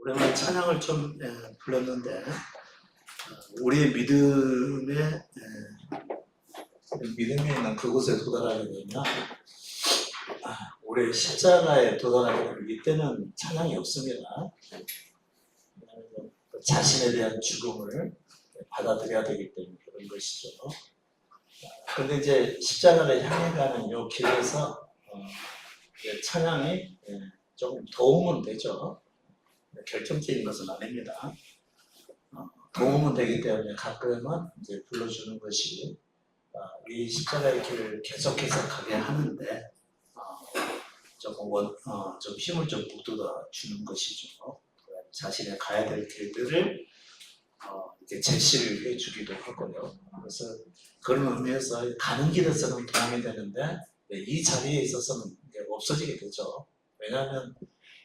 오랜만에 찬양을 좀 불렀는데 우리의 믿음이 있는 그곳에 도달하게 되면 우리의 십자가에 도달하게 되면 이때는 찬양이 없습니다. 자신에 대한 죽음을 받아들여야 되기 때문에 그런 것이죠. 그런데 이제 십자가를 향해 가는 이 길에서 찬양이 조금 도움은 되죠. 결정적인 것은 아닙니다. 도움은 되기 때문에 가끔은 이제 불러주는 것이 이 십자가의 길을 계속해서 가게 하는데 좀 힘을 좀 북돋아 주는 것이죠. 자신의 가야 될 길들을 이렇게 제시를 해주기도 하고요. 그래서 그런 의미에서 가는 길에서는 도움이 되는데 이 자리에 있어서는 없어지게 되죠. 왜냐하면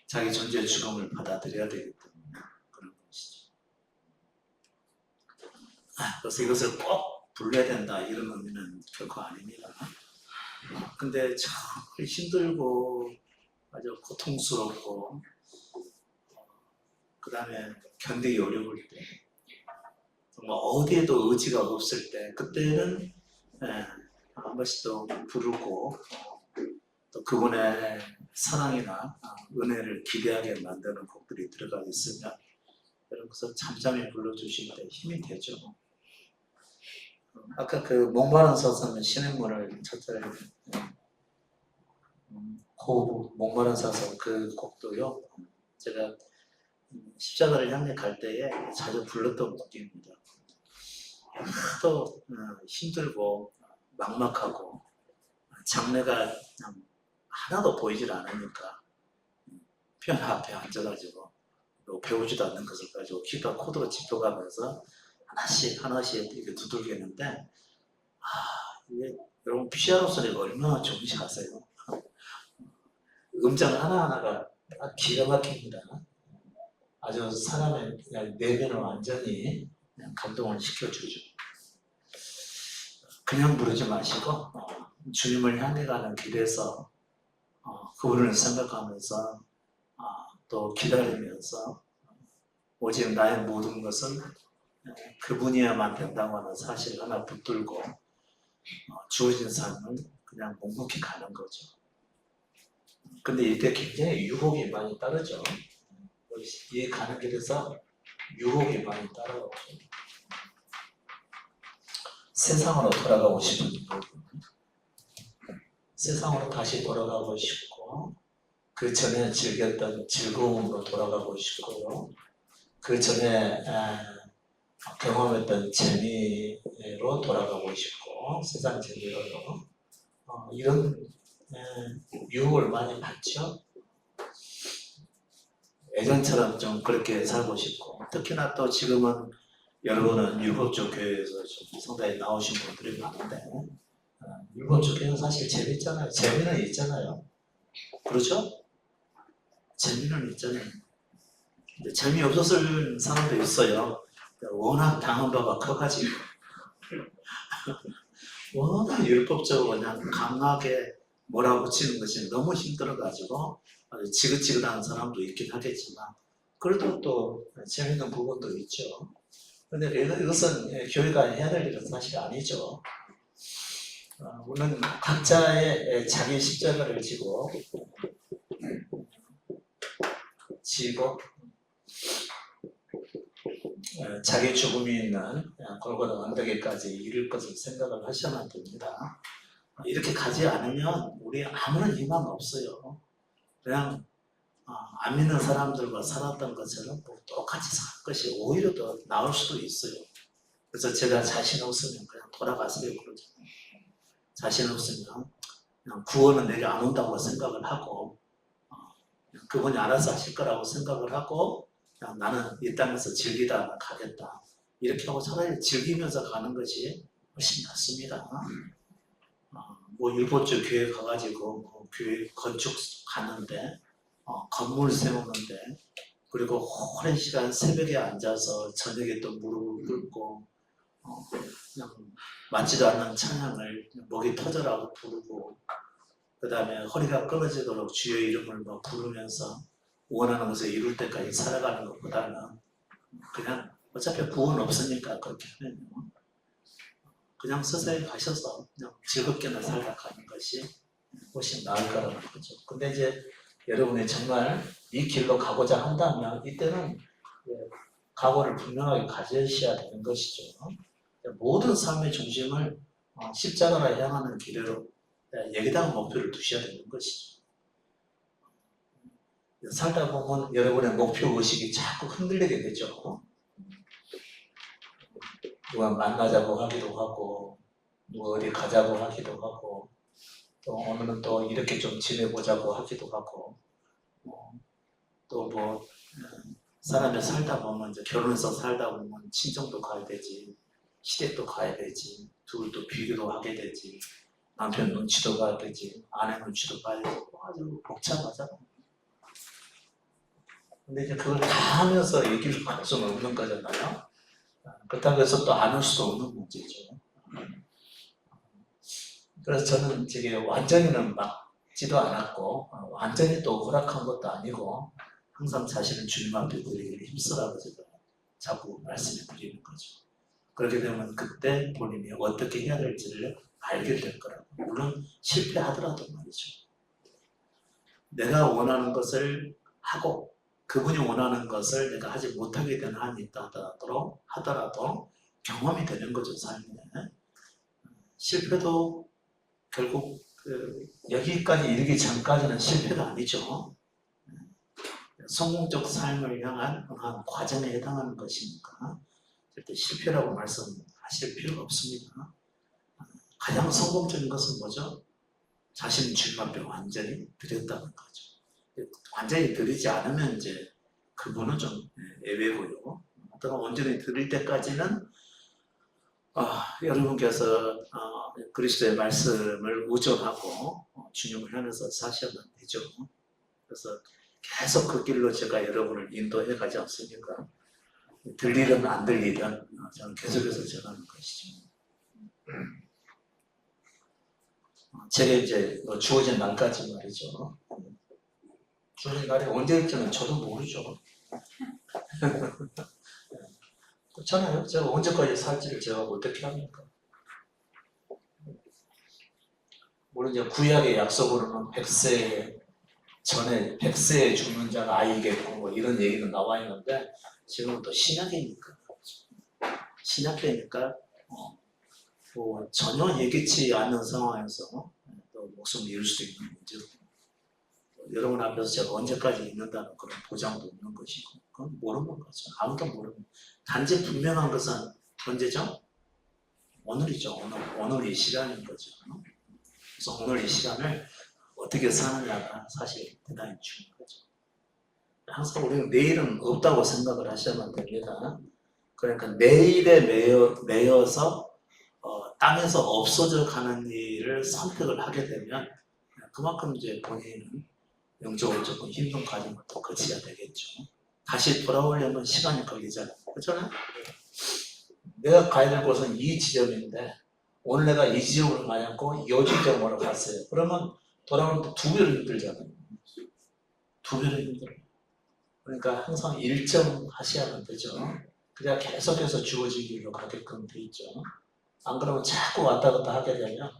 자기 존재의 죽음을 받아들여야 되기 때문에 그런 것이죠. 그래서 이것을 꼭 불러야 된다 이런 의미는 결코 아닙니다. 근데 참 힘들고 아주 고통스럽고 그 다음에 견디기 어려울 때 정말 어디에도 의지가 없을 때 그때는 한 번씩 또 부르고 또 그분의 사랑이나 은혜를 기대하게 만드는 곡들이 들어가 있으면 여러분께서 잠잠히 불러주실 때 힘이 되죠. 아까 그 목마른 사슴의 신행문을 찾아야 호흡 목마른 사슴 그 곡도요. 제가 십자가를 향해 갈 때에 자주 불렀던 곡입니다. 하도 힘들고 막막하고 장래가 하나도 보이질 않으니까 피아노 앞에 앉아가지고 배우지도 않는 것을 가지고 기타 코드로 짚어가면서 하나씩 이렇게 두들기는데 이게 여러분 피아노 소리가 얼마나 좋은지 아세요? 음장 하나하나가 기가 막힙니다. 아주 사람의 내면을 완전히 감동을 시켜주죠. 그냥 부르지 마시고 주님을 향해 가는 길에서 그분을 생각하면서 또 기다리면서 오직 나의 모든 것은 그분이야만 된다고 하는 사실을 하나 붙들고 주어진 삶을 그냥 묵묵히 가는 거죠. 근데 이때 굉장히 유혹이 많이 따르죠. 이 가는 길에서 유혹이 많이 따라오죠. 세상으로 돌아가고 싶은 부분, 세상으로 다시 돌아가고 싶고 그 전에 즐겼던 즐거움으로 돌아가고 싶고요. 그 전에 경험했던 재미로 돌아가고 싶고 세상 재미로요. 이런 유혹을 많이 받죠. 예전처럼 좀 그렇게 살고 싶고 특히나 또 지금은 여러분은 율법적 교회에서 좀 상당히 나오신 분들이 많은데 율법적 교회는 사실 재밌잖아요. 재미는 있잖아요. 그렇죠? 재미는 있잖아요. 근데 재미없었을 사람도 있어요. 워낙 당한 바가 커가지고 워낙 율법적으로 그냥 강하게 몰아붙이는 것이 너무 힘들어가지고 아주 지긋지긋한 사람도 있긴 하겠지만 그래도 또 재밌는 부분도 있죠. 그런데 이것은 교회가 해야 될 일은 사실 아니죠. 우리는 각자의 자기 십자가를 지고 자기 죽음이 있는 골고다 언덕에까지 이를 것을 생각을 하셔야 됩니다. 이렇게 가지 않으면 우리 아무런 희망 없어요. 그냥 안 믿는 사람들과 살았던 것처럼 똑같이 살 것이 오히려 더 나을 수도 있어요. 그래서 제가 자신 없으면 그냥 돌아가세요 그러죠. 자신 없으면 그냥 구원은 내게 안 온다고 생각을 하고 그분이 알아서 하실 거라고 생각을 하고 그냥 나는 이 땅에서 즐기다 가겠다 이렇게 하고 차라리 즐기면서 가는 것이 훨씬 낫습니다. 뭐 율법적 교회 가가지고 뭐 교회 건축 가는데 건물 세우는데 그리고 오랜 시간 새벽에 앉아서 저녁에 또 무릎을 꿇고 그냥 맞지도 않는 찬양을 목이 터져라고 부르고 그 다음에 허리가 끊어지도록 주의 이름을 막 부르면서 원하는 것을 이룰 때까지 살아가는 것보다는 그냥 어차피 구원 없으니까 그렇게 하면요. 그냥 서서히 가셔서 그냥 즐겁게나 살다 가는 것이 훨씬 나을 거라는 거죠. 근데 이제 여러분이 정말 이 길로 가고자 한다면 이때는 각오를 분명하게 가지셔야 되는 것이죠. 모든 삶의 중심을 십자가로 향하는 길로 예기당 목표를 두셔야 되는 것이죠. 살다 보면 여러분의 목표 의식이 자꾸 흔들리게 되죠. 누가 만나자고 하기도 하고, 누가 어디 가자고 하기도 하고, 또 오늘은 또 이렇게 좀 지내보자고 하기도 하고, 또 뭐 사람이 살다 보면 이제 결혼해서 살다 보면 친정도 가야 되지, 시댁도 가야 되지, 둘도 비교도 하게 되지, 남편 눈치도 봐야 되지, 아내 눈치도 봐야 되고 아주 복잡하잖아. 근데 이제 그걸 다 하면서 얘기를 할 수는 없는 거잖아요. 그렇다고 해서 또 안 할 수도 없는 문제죠. 그래서 저는 되게 완전히는 막지도 않았고 완전히 또 허락한 것도 아니고 항상 자신을 주님 앞에 드리기를 힘쓰라고 제가 자꾸 말씀을 드리는 거죠. 그렇게 되면 그때 본인이 어떻게 해야 될지를 알게 될 거라고. 물론 실패하더라도 말이죠. 내가 원하는 것을 하고 그분이 원하는 것을 내가 하지 못하게 되는 한이 있다 하더라도 경험이 되는 거죠, 삶에. 실패도 결국 여기까지 이르기 전까지는 필패가 아니죠. 성공적 삶을 향한 과정에 해당하는 것이니까 절대 실패라고 말씀하실 필요가 없습니다. 가장 성공적인 것은 뭐죠? 자신 주님 앞에 완전히 드렸다는 거죠. 완전히 드리지 않으면 이제 그분은 좀 예외고요. 어떤 온전히 드릴 때까지는 여러분께서 그리스도의 말씀을 의존하고 주님을 향해서 사셔야 되죠. 그래서 계속 그 길로 제가 여러분을 인도해 가지 않습니까? 들리든 안 들리든 저는 계속해서 전하는 것이죠. 제가 이제 주어진 날까지 말이죠. 주어진 날이 언제일지는 저도 모르죠. 그렇잖아요. 제가 언제까지 살지를 제가 어떻게 합니까? 물론 이제 구약의 약속으로는 100세 전에 100세에 죽는 자가 아이겠고 뭐 이런 얘기는 나와 있는데 지금은 또 신약이니까 뭐 전혀 예기치 않는 상황에서 또 목숨을 잃을 수도 있는 문제고 여러분 앞에서 제가 언제까지 있는다는 그런 보장도 없는 것이고 그건 모르는 거죠. 아무도 모르는. 단지 분명한 것은 언제죠? 오늘이죠. 오늘 이 시간인 거죠. 그래서 오늘 이 시간을 어떻게 사느냐가 사실 대단히 중요한 거죠. 항상 우리는 내일은 없다고 생각을 하셔야만 됩니다. 그러니까 내일에 매여서 땅에서 없어져 가는 일을 선택을 하게 되면 그만큼 이제 본인은 영적으로 조금 힘든 과정을 또 거쳐야 되겠죠. 다시 돌아오려면 시간이 걸리잖아요. 그렇잖아요? 내가 가야 될 곳은 이 지점인데 오늘 내가 이 지점으로 가지 않고 이 지점으로 갔어요. 그러면 돌아오는데 2배로 힘들잖아요. 2배로 힘들어요. 그러니까 항상 일정하셔야만 되죠. 그래야 계속해서 주어진 길로 가게끔 돼 있죠. 안 그러면 자꾸 왔다 갔다 하게 되면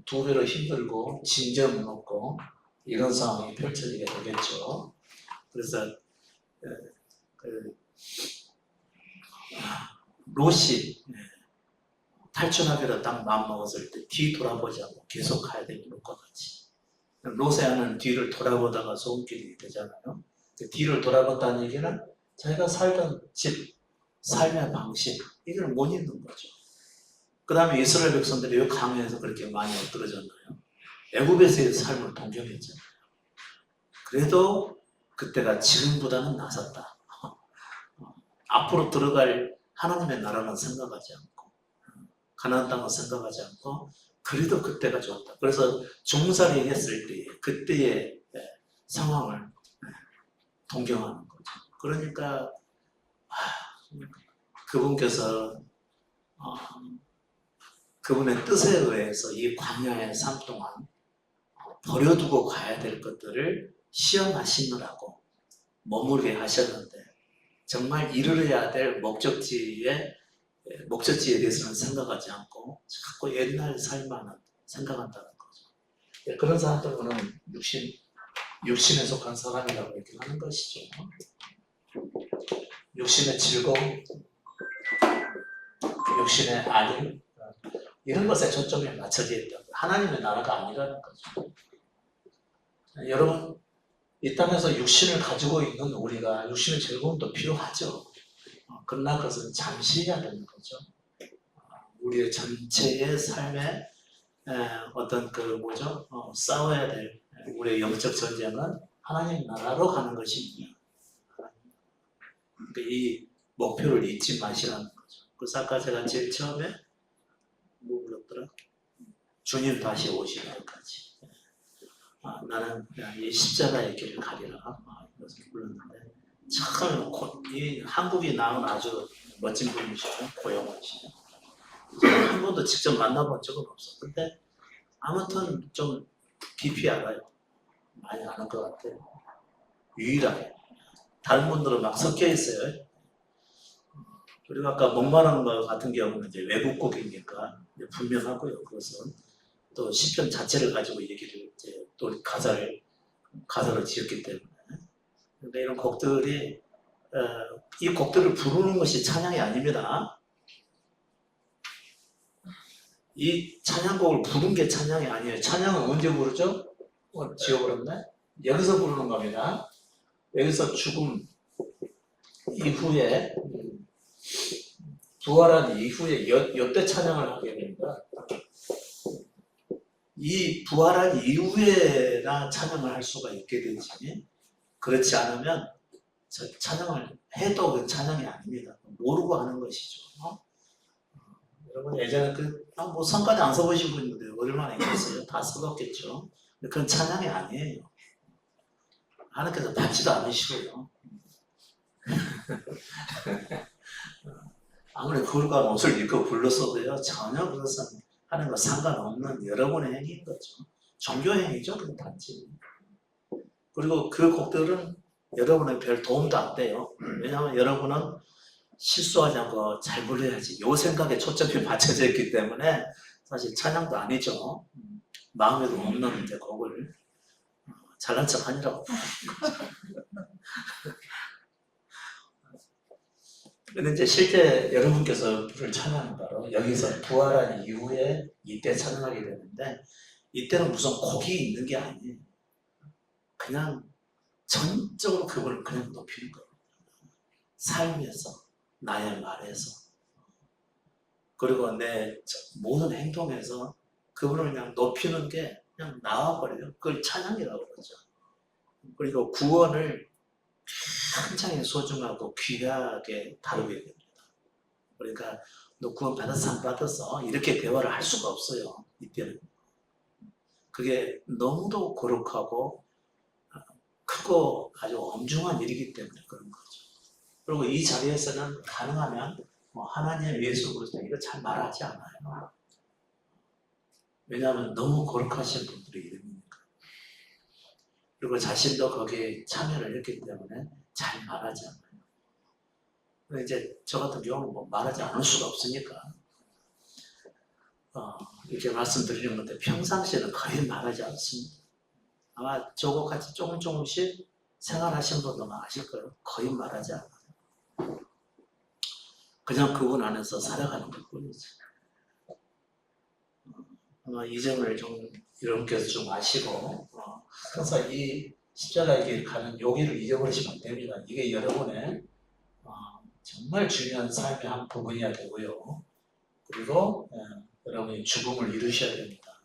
2배로 힘들고 진전은 없고 이런 상황이 펼쳐지게 되겠죠. 그래서 롯이 탈출하기로 딱 마음먹었을 때 뒤 돌아보지 않고 계속 가야 되는 롯과 같이 롯의 아는 뒤를 돌아보다가 소금길이 되잖아요. 뒤를 돌아봤다는 얘기는 자기가 살던 집, 삶의 방식 이걸 못 잊는 거죠. 그 다음에 이스라엘 백성들이 왜 강에서 그렇게 많이 엎드러졌나요? 애굽에서의 삶을 동경했잖아요. 그래도 그때가 지금보다는 나섰다. 앞으로 들어갈 하나님의 나라는 생각하지 않고 가나안 땅은 생각하지 않고 그래도 그때가 좋았다. 그래서 종살이 했을 때 그때의 상황을 동경하는 거죠. 그러니까 그분께서 그분의 뜻에 의해서 이 광야의 삶 동안 버려두고 가야 될 것들을 시험하시느라고 머무르게 하셨는데 정말 이루어야 될 목적지에 대해서는 생각하지 않고 자꾸 옛날 삶만은 생각한다는 거죠. 그런 사람들은 육신에 속한 사람이라고 이렇게 하는 것이죠. 육신의 즐거움, 육신의 안위, 이런 것에 초점이 맞춰져 있다. 하나님의 나라가 아니라는 거죠. 여러분, 이 땅에서 육신을 가지고 있는 우리가 육신의 즐거움도 필요하죠. 그러나 그것은 잠시해야 되는 거죠. 우리의 전체의 삶에 어떤 싸워야 될 우리의 영적 전쟁은 하나님 나라로 가는 것입니다. 그러니까 이 목표를 잊지 마시라는 거죠. 그래서 아까 제가 제일 처음에 뭐 불렀더라? 주님 다시 오실 때까지. 나는 이 십자가의 길을 가리라. 이것을 불렀는데 참 이 한국이 낳은 아주 멋진 분이시고 고영원이시죠. 제가 한 번도 직접 만나본 적은 없어. 근데 아무튼 좀 깊이 알아요. 많이 아는 것 같아요. 유일하게. 다른 분들은 막 섞여 있어요. 그리고 아까 목마른 것 같은 경우는 이제 외국곡이니까 분명하고요. 그것은 또 시편 자체를 가지고 얘기를 이제 또 가사를 지었기 때문에. 그러니까 이런 곡들이 이 곡들을 부르는 것이 찬양이 아닙니다. 이 찬양곡을 부른 게 찬양이 아니에요. 찬양은 언제 부르죠? 지워버렸네? 여기서 부르는 겁니다. 여기서 죽음 이후에 부활한 이후에 여때 찬양을 하게 됩니다. 이 부활한 이후에나 찬양을 할 수가 있게 되지, 그렇지 않으면 찬양을 해도 그 찬양이 아닙니다. 모르고 하는 것이죠. 여러분 예전에 뭐 성까지 안 써보신 분인데 얼마나 있겠어요? 다 써봤겠죠. 그건 찬양이 아니에요. 하나님께서 받지도 않으시고요. 아무리 굵은 옷을 입고 불렀어도요, 전혀 그것은 하나님과 상관없는 여러분의 행위인 거죠. 종교 행위죠, 그건 단지. 그리고 그 곡들은 여러분의 별 도움도 안 돼요. 왜냐하면 여러분은 실수하지 않고 잘 불러야지, 요 생각에 초점이 맞춰져 있기 때문에 사실 찬양도 아니죠. 마음에도 없는 이제 곡을 잘난 척 하느라고. 근데 이제 실제 여러분께서 부를 찬양은 바로 여기서 부활한 이후에 이때 찬양하게 되는데, 이때는 무슨 곡이 있는 게 아니에요. 그냥 전적으로 그걸 그냥 높이는 거예요. 삶에서, 나의 말에서, 그리고 내 모든 행동에서 그분을 그냥 높이는 게 그냥 나와버려요. 그걸 찬양이라고 그러죠. 그리고 구원을 굉장히 소중하고 귀하게 다루게 됩니다. 그러니까 너 구원 받았어 안 받았어 이렇게 대화를 할 수가 없어요. 이때는. 그게 너무도 거룩하고 크고 아주 엄중한 일이기 때문에 그런 거죠. 그리고 이 자리에서는 가능하면 하나님, 예수 그리스도 이거 잘 말하지 않아요. 왜냐하면 너무 거룩하신 분들의 이름이니까. 그리고 자신도 거기에 참여를 했기 때문에 잘 말하지 않아요. 근데 이제 저 같은 경우는 뭐 말하지 않을 수가 없으니까 이렇게 말씀드리는 건데, 평상시에는 거의 말하지 않습니다. 아마 저거 같이 조금씩 생활하신 분들은 아실 거예요. 거의 말하지 않아요. 그냥 그분 안에서 살아가는 것 뿐이죠. 아마 이 점을 좀 여러분께서 좀 아시고, 항상 이 십자가의 길 가는 여기를 잊어버리시면 안 됩니다. 이게 여러분의 정말 중요한 삶의 한 부분이어야 되고요. 그리고 여러분이 죽음을 이루셔야 됩니다.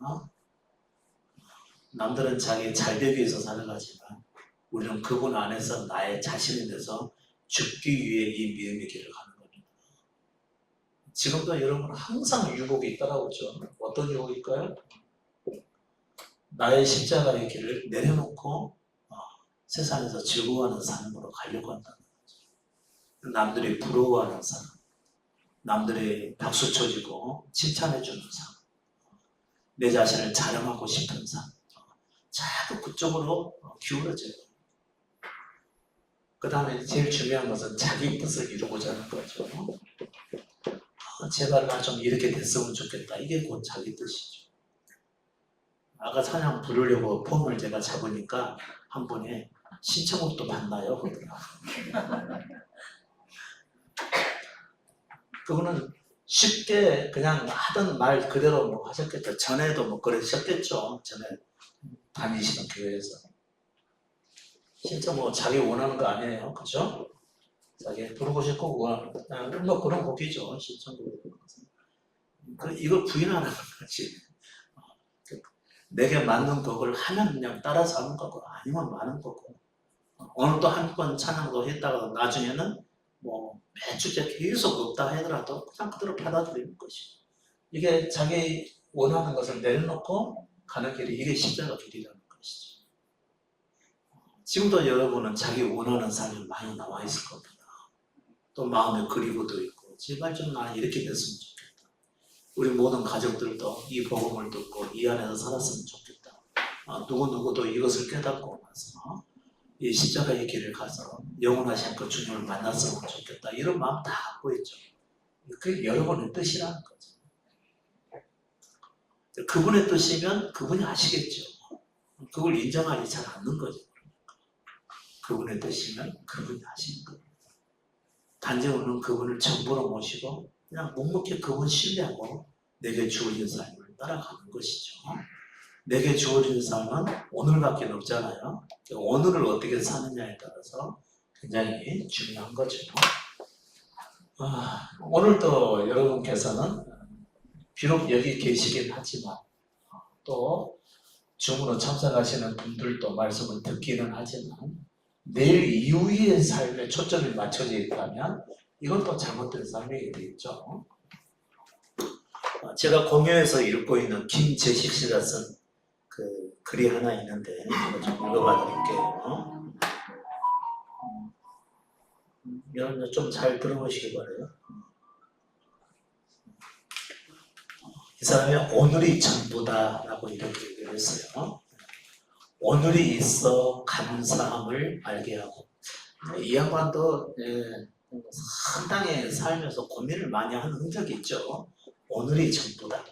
남들은 자기 잘되기 위해서 살아가지만 우리는 그분 안에서 나의 자신이 돼서 죽기 위해 이 믿음의 길을 가는 겁니다. 지금도 여러분 항상 유혹이 따라오죠. 어떤 유혹일까요? 나의 십자가의 길을 내려놓고 세상에서 즐거워하는 삶으로 가려고 한다는 거죠. 남들이 부러워하는 삶, 남들이 박수 쳐주고 칭찬해주는 삶, 내 자신을 자랑하고 싶은 삶, 자꾸 그쪽으로 기울어져요. 그 다음에 제일 중요한 것은 자기 뜻을 이루고자 하는 거죠. 제발 나 좀 이렇게 됐으면 좋겠다. 이게 곧 자기 뜻이죠. 아까 찬양 부르려고 폼을 제가 잡으니까 한 분이 신청곡도 받나요? 그분은 쉽게 그냥 하던 말 그대로 뭐 하셨겠죠. 전에도 뭐 그러셨겠죠. 전에 다니시는 교회에서. 진짜 뭐 자기 원하는 거 아니에요. 그죠? 자기 부르고 싶고 원하는 뭐 그런 곡이죠. 신청곡. 이걸 부인하는 거지. 내게 맞는 곡을 하면 그냥 따라서 하는 거고 아니면 많은 거고. 오늘 또 한 번 찬양도 했다가 나중에는 뭐 매주째 계속 없다 하더라도 그냥 그대로 받아들이는 것이고. 이게 자기 원하는 것을 내려놓고 가는 길이 이게 십자가 길이라는 것이죠. 지금도 여러분은 자기 원하는 삶이 많이 나와 있을 겁니다. 또 마음에 그리고도 있고 제발 좀 나 이렇게 됐으면 좋겠다. 우리 모든 가족들도 이 복음을 듣고 이 안에서 살았으면 좋겠다. 누구누구도 이것을 깨닫고 나서 이 십자가의 길을 가서 영원하신 그 주님을 만났으면 좋겠다. 이런 마음 다 갖고 있죠. 그게 여러분의 뜻이라는 거죠. 그분의 뜻이면 그분이 아시겠죠. 그걸 인정하지 잘 않는 거죠. 그분의 뜻이면 그분이 아시는 거예요. 단지 우리는 그분을 전부로 모시고 그냥 묵묵히 그분 신뢰하고 내게 주어진 삶을 따라가는 것이죠. 내게 주어진 삶은 오늘밖에 없잖아요. 오늘을 어떻게 사느냐에 따라서 굉장히 중요한 거죠. 오늘도 여러분께서는 비록 여기 계시긴 하지만 또 줌으로 참석하시는 분들도 말씀을 듣기는 하지만 내일 이후의 삶에 초점이 맞춰져 있다면 이것도 잘못된 삶이 되겠죠. 제가 공유해서 읽고 있는 김재식 씨가 쓴 그 글이 하나 있는데 제가 좀 읽어봐 드릴게요. 여러분 좀 잘 들어보시기 바라요. 이 사람이 오늘이 전부다 라고 이렇게 얘기를 했어요. 오늘이 있어 감사함을 알게 하고. 이 양반도 상당히 살면서 고민을 많이 하는 흔적이 있죠. 오늘이 전부다.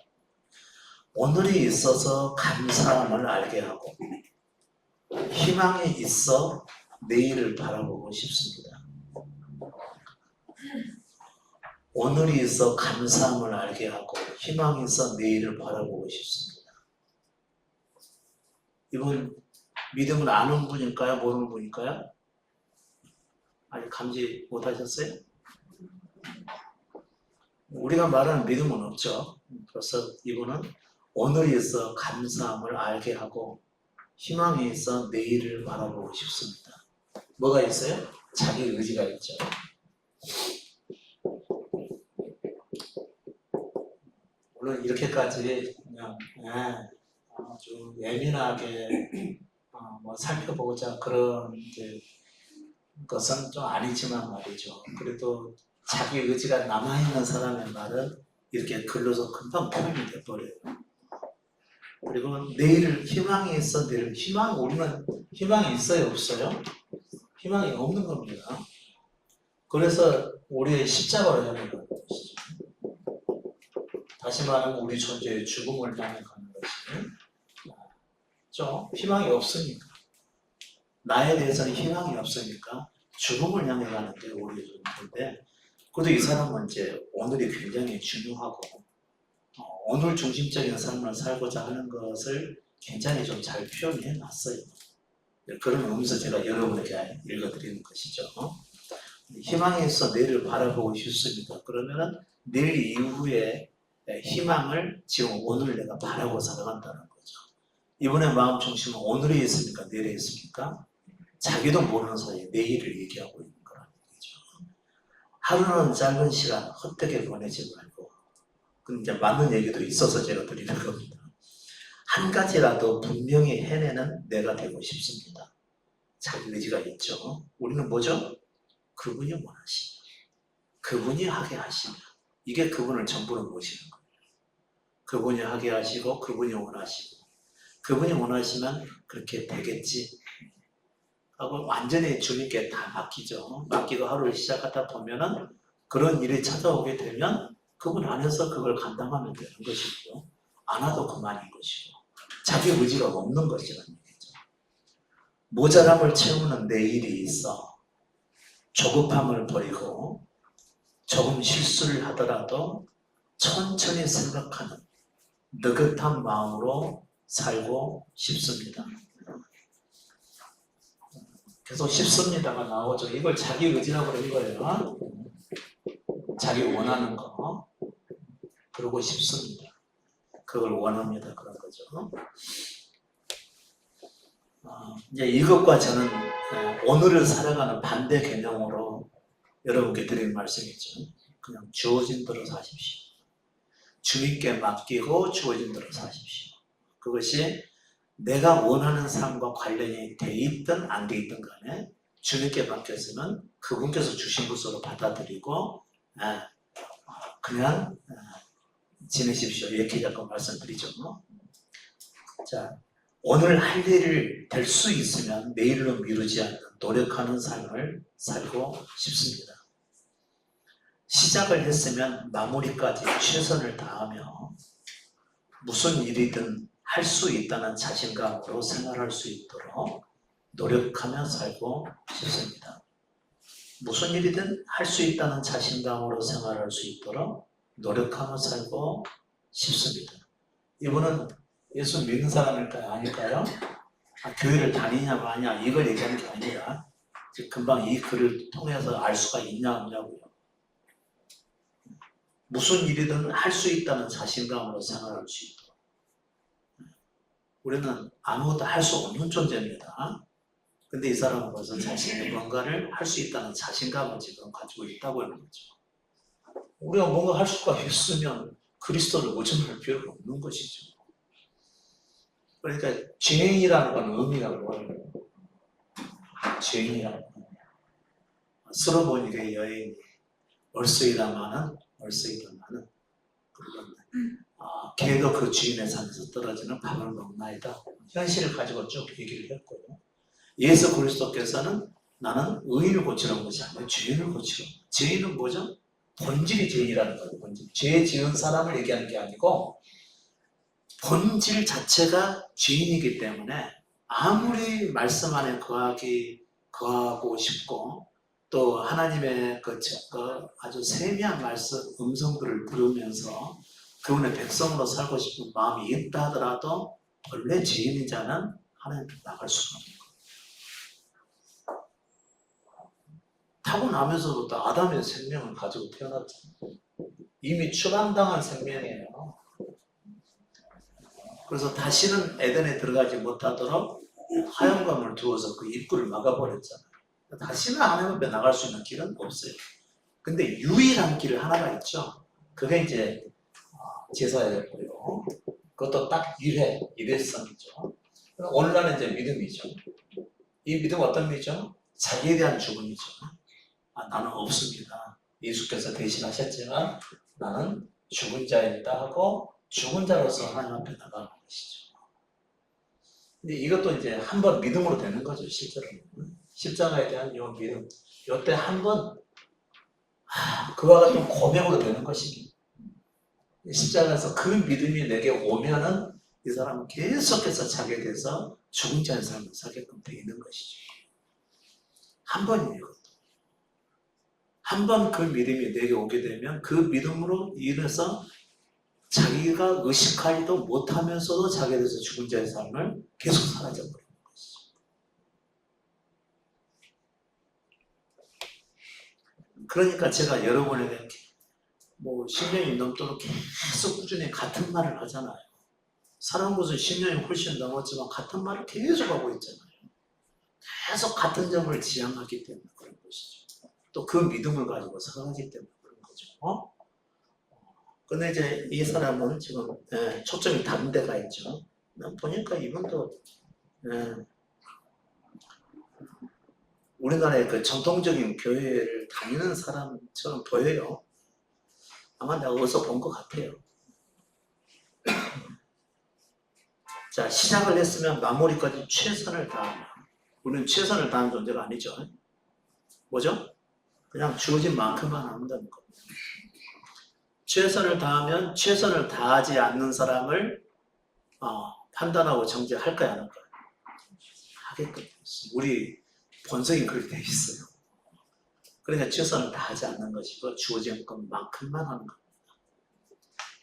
오늘이 있어서 감사함을 알게 하고 희망이 있어 내일을 바라보고 싶습니다. 오늘이 있어 감사함을 알게 하고 희망이 있어 내일을 바라보고 싶습니다. 이분 믿음을 아는 분일까요? 모르는 분일까요? 아직 감지 못하셨어요? 우리가 말하는 믿음은 없죠. 그래서 이분은 오늘이 있어 감사함을 알게 하고 희망이 있어 내일을 바라보고 싶습니다. 뭐가 있어요? 자기 의지가 있죠. 물론 이렇게까지 그냥 아주 예민하게 뭐 살펴보자 그런 것은 좀 아니지만 말이죠. 그래도 자기 의지가 남아있는 사람의 말은 이렇게 글로서 금방 표현이 돼버려요. 그리고 내일을 희망이 있어 내일 우리는 희망이 있어요 없어요? 희망이 없는 겁니다. 그래서 우리의 십자가로 향해 가는 것이죠. 다시 말하면 우리 존재의 죽음을 향해 가는 것이죠. 희망이 없으니까 나에 대해서는 희망이 없으니까 죽음을 향해 가는 게 우리의 존재인데 그래도 이 사람은 이제 오늘이 굉장히 중요하고 오늘 중심적인 삶을 살고자 하는 것을 굉장히 좀 잘 표현해 놨어요. 그런 의미에서 제가 여러분에게 읽어드리는 것이죠. 희망이 있어 내일을 바라보고 싶습니다. 그러면은 내일 이후에 희망을 지금 오늘 내가 바라고 살아간다는 거죠. 이분의 마음 중심은 오늘에 있습니까? 내일에 있습니까? 자기도 모르는 사이에 내일을 얘기하고 있는 거라는 얘기죠. 하루는 짧은 시간 헛되게 보내지 말고 이제 맞는 얘기도 있어서 제가 드리는 겁니다. 한 가지라도 분명히 해내는 내가 되고 싶습니다. 자기 의지가 있죠. 우리는 뭐죠? 그분이 원하시며 그분이 하게 하시며 이게 그분을 전부로 모시는 거예요. 그분이 하게 하시고 그분이 원하시고 그분이 원하시면 그렇게 되겠지 하고 완전히 주님께 다 맡기죠. 맡기고 하루를 시작하다 보면은 그런 일이 찾아오게 되면 그분 안에서 그걸 감당하면 되는 것이고요. 안 와도 그만인 것이고 자기 의지가 없는 것이라는 얘기죠. 모자람을 채우는 내일이 있어 조급함을 버리고 조금 실수를 하더라도 천천히 생각하는 느긋한 마음으로 살고 싶습니다. 계속 싶습니다가 나오죠. 이걸 자기 의지라고 그런 거예요. 자기 원하는 거. 그러고 싶습니다. 그걸 원합니다. 그런 거죠. 이제 이것과 저는 오늘을 살아가는 반대 개념으로 여러분께 드리는 말씀이죠. 그냥 주어진 대로 사십시오. 주님께 맡기고 주어진 대로 사십시오. 그것이 내가 원하는 삶과 관련이 돼 있든 안 돼 있든 간에 주님께 맡겼으면 그분께서 주신 것으로 받아들이고 그냥 지내십시오. 이렇게 잠깐 말씀드리죠. 자, 오늘 할 일을 될 수 있으면 내일로 미루지 않는 노력하는 삶을 살고 싶습니다. 시작을 했으면 마무리까지 최선을 다하며 무슨 일이든 할 수 있다는 자신감으로 생활할 수 있도록 노력하며 살고 싶습니다. 무슨 일이든 할 수 있다는 자신감으로 생활할 수 있도록 노력하며 살고 싶습니다. 이분은 예수 믿는 사람일까요? 아닐까요? 교회를 다니냐 마냐 이걸 얘기하는 게 아니라 금방 이 글을 통해서 알 수가 있냐 없냐고요. 무슨 일이든 할 수 있다는 자신감으로 생활할 수 있도록. 우리는 아무것도 할 수 없는 존재입니다. 근데 이 사람은 벌써 자신이 뭔가를 할 수 있다는 자신감을 지금 가지고 있다고 하는 거죠. 우리가 뭔가 할 수가 있으면 그리스도를 의존할 필요가 없는 것이죠. 그러니까 죄인이라는 건 의미가 뭐예요? 죄인이라는 건 스로보니게 여인이 얼쏘이다마는 그리고 개도 그 주인의 산에서 떨어지는 밥을 먹나이다. 현실을 가지고 쭉 얘기를 했고요. 예수 그리스도께서는 나는 의인을 고치는 것이 아니라 죄인을 고치는. 죄인은 뭐죠? 본질이 죄인이라는 거예요. 본질. 죄 지은 사람을 얘기하는 게 아니고 본질 자체가 죄인이기 때문에 아무리 말씀 안에 거하고 싶고 또 하나님의 그 아주 세미한 말씀 음성들을 들으면서 그분의 백성으로 살고 싶은 마음이 있다 하더라도 원래 죄인인 자는 하나님께 나갈 수가 없는 거예요. 타고나면서부터 아담의 생명을 가지고 태어났잖아요. 이미 추방당한 생명이에요. 그래서 다시는 에덴에 들어가지 못하도록 하얀검을 두어서 그 입구를 막아버렸잖아요. 다시는 하나님 앞에 나갈 수 있는 길은 없어요. 근데 유일한 길 하나가 있죠. 그게 이제 제사였고요. 그것도 딱 일회성이죠. 오늘날은 이제 믿음이죠. 이 믿음은 어떤 믿음이죠? 자기에 대한 죽음이죠. 나는 없습니다. 예수께서 대신하셨지만 나는 죽은 자입니다 하고 죽은 자로서 하나님 앞에 나가는 것이죠. 근데 이것도 이제 한번 믿음으로 되는 거죠, 실제로는. 십자가에 대한 이 믿음. 이때 한번 그와 같은 고백으로 되는 것입니다. 십자가에서 그 믿음이 내게 오면은 이 사람은 계속해서 자기에 대해서 죽은 자의 삶을 살게끔 되어 있는 것이죠. 한 번이에요. 한 번 그 믿음이 내게 오게 되면 그 믿음으로 인해서 자기가 의식하지도 못하면서도 자기에 대해서 죽은 자의 삶을 계속 사라져버리는 것이죠. 그러니까 제가 여러분에게 10년이 넘도록 계속 꾸준히 같은 말을 하잖아요. 사람 것은 10년이 훨씬 넘었지만 같은 말을 계속 하고 있잖아요. 계속 같은 점을 지향하기 때문에 그런 것이죠. 또 그 믿음을 가지고 살아가기 때문에 그런 거죠. 근데 이제 이 사람은 지금 초점이 다른 데가 있죠. 보니까 이분도 우리나라의 그 전통적인 교회를 다니는 사람처럼 보여요. 아마 내가 어디서 본 것 같아요. 자, 시작을 했으면 마무리까지 최선을 다하면, 우리는 최선을 다하는 존재가 아니죠. 뭐죠? 그냥 주어진 만큼만 한다는 겁니다. 최선을 다하면 최선을 다하지 않는 사람을 판단하고 정죄할까요, 안 할까요? 하게끔. 우리 본성이 그렇게 돼 있어요. 그러니까 최선을 다하지 않는 것이고 주어진 것만큼만 하는 겁니다.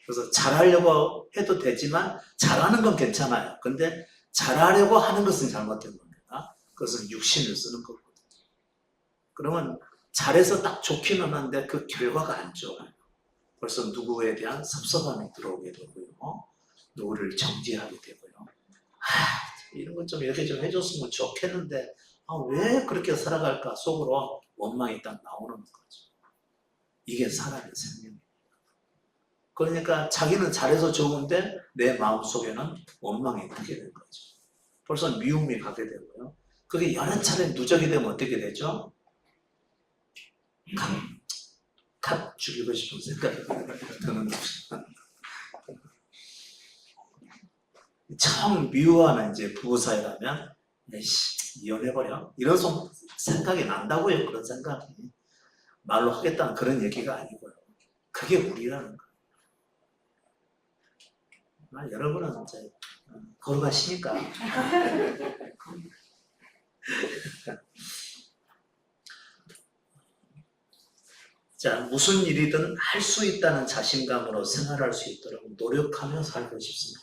그래서 잘하려고 해도 되지만 잘하는 건 괜찮아요. 근데 잘하려고 하는 것은 잘못된 겁니다. 그것은 육신을 쓰는 거거든요. 그러면 잘해서 딱 좋기는 한데 그 결과가 안 좋아요. 벌써 누구에 대한 섭섭함이 들어오게 되고요. 누구를 정죄하게 되고요. 이런 것 좀 이렇게 좀 해줬으면 좋겠는데 왜 그렇게 살아갈까 속으로 원망이 딱 나오는 거죠. 이게 사람의 생명입니다. 그러니까 자기는 잘해서 좋은데 내 마음속에는 원망이 크게 된 거죠. 벌써 미움이 가게 되고요. 그게 여러 차례 누적이 되면 어떻게 되죠? 갓 죽이고 싶은 생각이 드는 거죠. 처음 미워하는 이제 부부 사이라면 이혼해버려 이런 생각이 난다고요. 그런 생각이 말로 하겠다는 그런 얘기가 아니고요. 그게 우리라는 거예요. 여러분은 이제 걸어가시니까 자, 무슨 일이든 할 수 있다는 자신감으로 생활할 수 있도록 노력하며 살고 싶습니다.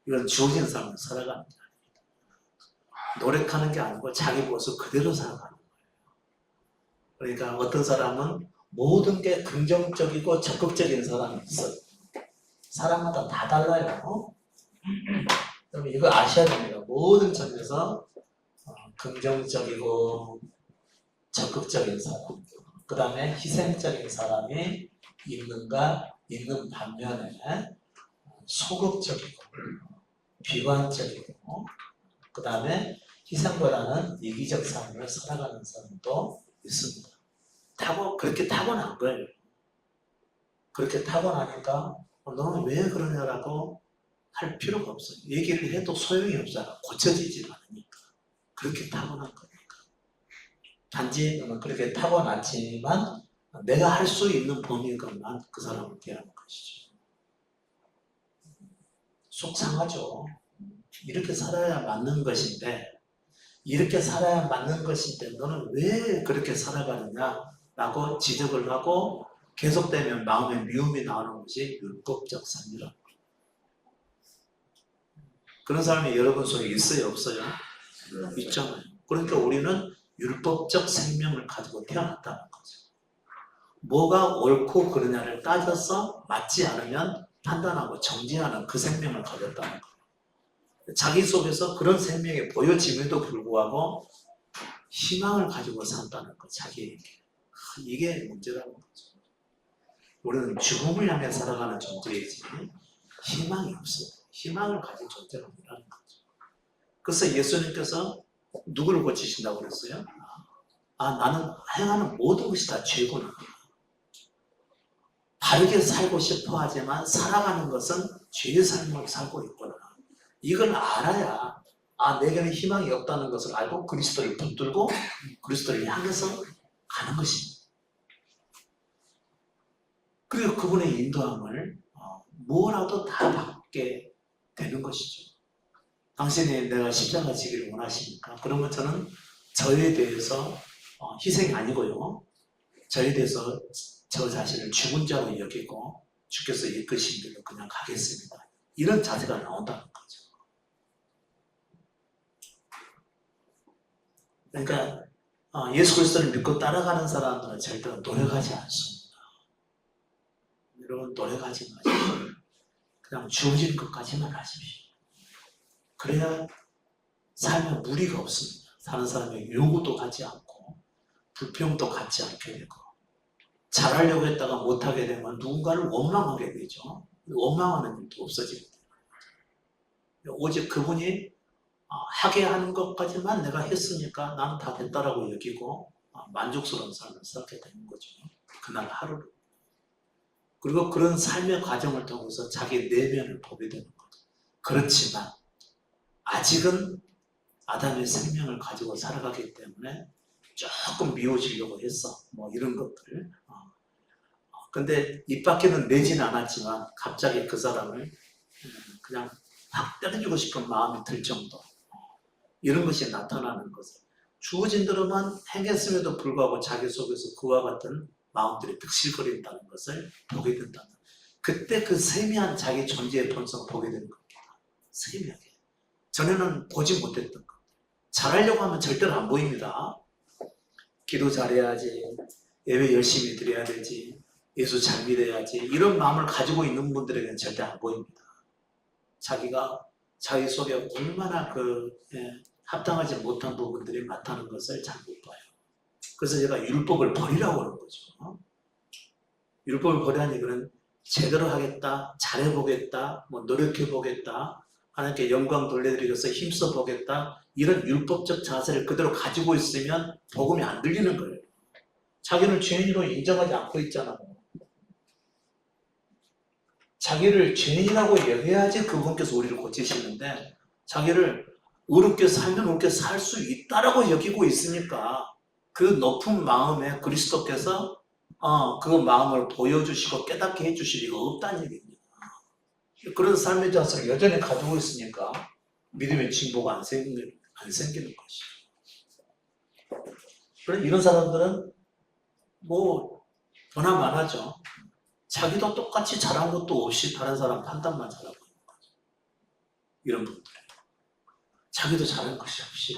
이건 주어진 삶을 살아가는 게 아닙니다. 노력하는 게 아니고 자기 모습 그대로 살아가는 거예요. 그러니까 어떤 사람은 모든 게 긍정적이고 적극적인 사람이 있어요. 사람마다 다 달라요. 그럼 이거 아셔야 됩니다. 모든 점에서 긍정적이고 적극적인 사람, 그 다음에 희생적인 사람이 있는 반면에 소극적이고 비관적이고 그 다음에 희생보다는 이기적 삶을 살아가는 사람도 있습니다. 그렇게 타고난 거예요. 그렇게 타고나니까 너는 왜 그러냐라고 할 필요가 없어요. 얘기를 해도 소용이 없어요. 고쳐지지 않으니까. 그렇게 타고난 거니까. 단지 그렇게 타고났지만 내가 할 수 있는 범위인 것만 그 사람을 대하는 것이죠. 속상하죠. 이렇게 살아야 맞는 것인데 너는 왜 그렇게 살아가느냐라고 지적을 하고 계속되면 마음에 미움이 나오는 것이 율법적 삶이라는 거예요. 그런 사람이 여러분 속에 있어요, 없어요? 있잖아요. 그러니까 우리는 율법적 생명을 가지고 태어났다는 거죠. 뭐가 옳고 그르냐를 따져서 맞지 않으면 판단하고 정지하는 그 생명을 가졌다는 거예요. 자기 속에서 그런 생명이 보여짐에도 불구하고 희망을 가지고 산다는 거, 자기에게. 이게 문제라는 거죠. 우리는 죽음을 향해 살아가는 존재이지 희망이 없어요. 희망을 가진 존재가 아니라는 거죠. 그래서 예수님께서 누구를 고치신다고 그랬어요? 나는 행하는 모든 것이 다 죄구나. 바르게 살고 싶어 하지만 살아가는 것은 죄의 삶을 살고 있구나. 이걸 알아야 내게는 희망이 없다는 것을 알고 그리스도를 붙들고 그리스도를 향해서 가는 것입니다. 그리고 그분의 인도함을 뭐라도 다 받게 되는 것이죠. 당신이 내가 십자가 지기를 원하십니까? 그러면 저는 저에 대해서 희생이 아니고요. 저에 대해서 저 자신을 죽은 자로 여기고 주께서 이끄신 길로 그냥 가겠습니다. 이런 자세가 나온다는 거죠. 그러니까 예수 그리스도를 믿고 따라가는 사람들은 절대로 노력하지 않습니다. 여러분 노력하지 마시고 그냥 주어진 것까지만 하십시오. 그래야 삶에 무리가 없습니다. 다른 사람의 요구도 갖지 않고 불평도 갖지 않게 되고 잘하려고 했다가 못하게 되면 누군가를 원망하게 되죠. 원망하는 일도 없어지게 돼요. 오직 그분이 하게 하는 것까지만 내가 했으니까 나는 다 됐다라고 여기고 만족스러운 삶을 살게 되는 거죠. 그날 하루를. 그리고 그런 삶의 과정을 통해서 자기 내면을 보게 되는 거죠. 그렇지만 아직은 아담의 생명을 가지고 살아가기 때문에 조금 미워지려고 했어. 뭐 이런 것들. 근데 입 밖에는 내지는 않았지만 갑자기 그 사람을 그냥 확 때려주고 싶은 마음이 들 정도. 이런 것이 나타나는 것을 주어진 대로만 행했음에도 불구하고 자기 속에서 그와 같은 마음들이 득실거린다는 것을 보게 된다는, 그때 그 세미한 자기 존재의 본성을 보게 되는 겁니다. 세미하게. 전에는 보지 못했던 것. 잘하려고 하면 절대로 안 보입니다. 기도 잘해야지, 예배 열심히 드려야 되지, 예수 잘 믿어야지, 이런 마음을 가지고 있는 분들에게는 절대 안 보입니다. 자기가 자기 속에 얼마나 합당하지 못한 부분들이 많다는 것을 잘 못 봐요. 그래서 제가 율법을 버리라고 하는 거죠. 율법을 버리라는 얘기는 제대로 하겠다, 잘해보겠다, 뭐 노력해보겠다, 하나님께 영광 돌려드리면서 힘써보겠다, 이런 율법적 자세를 그대로 가지고 있으면 복음이 안 들리는 거예요. 자기를 죄인으로 인정하지 않고 있잖아요. 자기를 죄인이라고 여겨야지 그분께서 우리를 고치시는데, 자기를 의롭게 살면 의롭게 살 수 있다라고 여기고 있으니까 그 높은 마음에 그리스도께서 그 마음을 보여주시고 깨닫게 해주실 리가 없다는 얘기입니다. 그런 삶의 자세를 여전히 가지고 있으니까 믿음의 진보가 안 생기는 것이죠. 그런 이런 사람들은 뭐 보나마나죠. 자기도 똑같이 잘한 것도 없이 다른 사람 판단만 잘하고 있는 거죠. 이런 분들. 자기도 잘한 것이 없이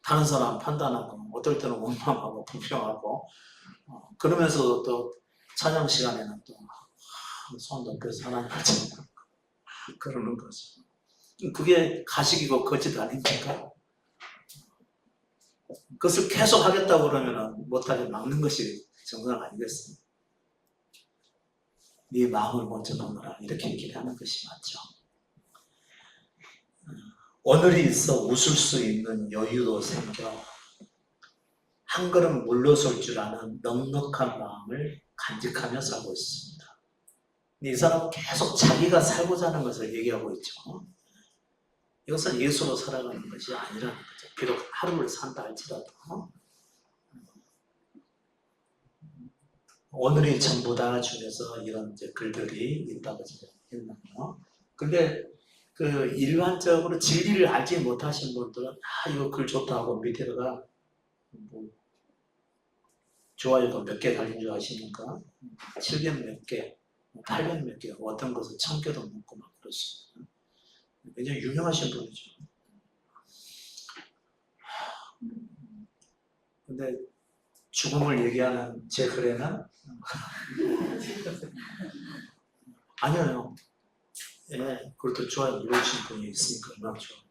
다른 사람 판단하고, 어떨 때는 원망하고 불평하고, 그러면서도 또 찬양 시간에는 또 손 높여서 하나님을 찬양 그러는 거죠. 그게 가식이고 거짓 아닙니까? 그것을 계속 하겠다고 그러면 못하게 막는 것이 정상 아니겠습니까? 네 마음을 먼저 놓느라, 이렇게 얘기를 하는 것이 맞죠. 오늘이 있어 웃을 수 있는 여유도 생겨 한 걸음 물러설 줄 아는 넉넉한 마음을 간직하며 살고 있습니다. 이 사람은 계속 자기가 살고자 하는 것을 얘기하고 있죠. 이것은 예수로 살아가는 것이 아니라는 거죠. 비록 하루를 산다 할지라도 오늘이 전부다 중에서 이런 이제 글들이 있다고 제가 했나요? 근데 그 일반적으로 진리를 알지 못하신 분들은 이거 글 좋다 하고 밑에다가 뭐 좋아요가 몇 개 달린 줄 아십니까? 700 몇 개, 800 몇 개, 어떤 것은 1000개도 넘고 막 그렇습니다. 굉장히 유명하신 분이죠. 근데 죽음을 얘기하는 제 글에는 아니에요. 예, 그것도 좋아요 눌러주신 분이 있으니까 얼마나 좋아요.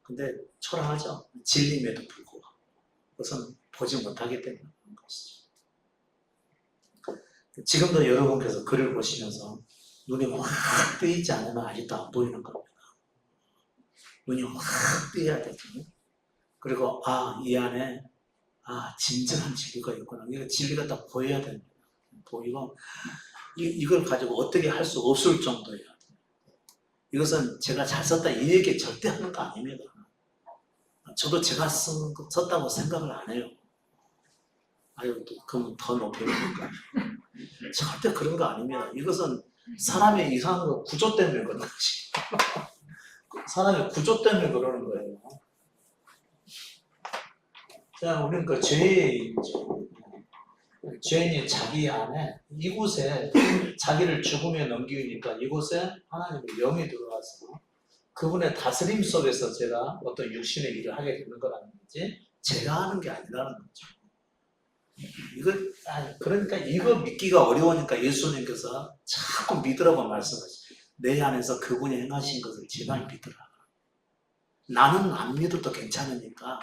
근데 초라하죠. 진림에도 불구하고 그것은 보지 못하기 때문에 그런 것이죠. 지금도 여러분께서 글을 보시면서 눈이 확 뜨이지 않으면 아직도 안 보이는 겁니다. 눈이 확 뜨여야 되죠. 그리고 이 안에 진정한 진리가 있구나. 이거 진리가 딱 보여야 됩니다. 보이고 이걸 가지고 어떻게 할 수 없을 정도예요. 이것은 제가 잘 썼다 이 얘기 절대 하는 거 아닙니다. 저도 제가 썼다고 생각을 안 해요. 그럼 더 높여볼까? 절대 그런 거 아닙니다. 이것은 사람의 이상한 거 구조 때문에 그런 것이. 사람의 구조 때문에 그러는 거예요. 자, 우리는 그 죄인이 자기 안에 이곳에 자기를 죽음에 넘기니까 이곳에 하나님의 영이 들어와서 그분의 다스림 속에서 제가 어떤 육신의 일을 하게 되는 거라는 거지 제가 하는 게 아니라는 거죠. 그러니까 이거 믿기가 어려우니까 예수님께서 자꾸 믿으라고 말씀하시죠. 내 안에서 그분이 행하신 것을 제발 믿으라. 나는 안 믿어도 괜찮으니까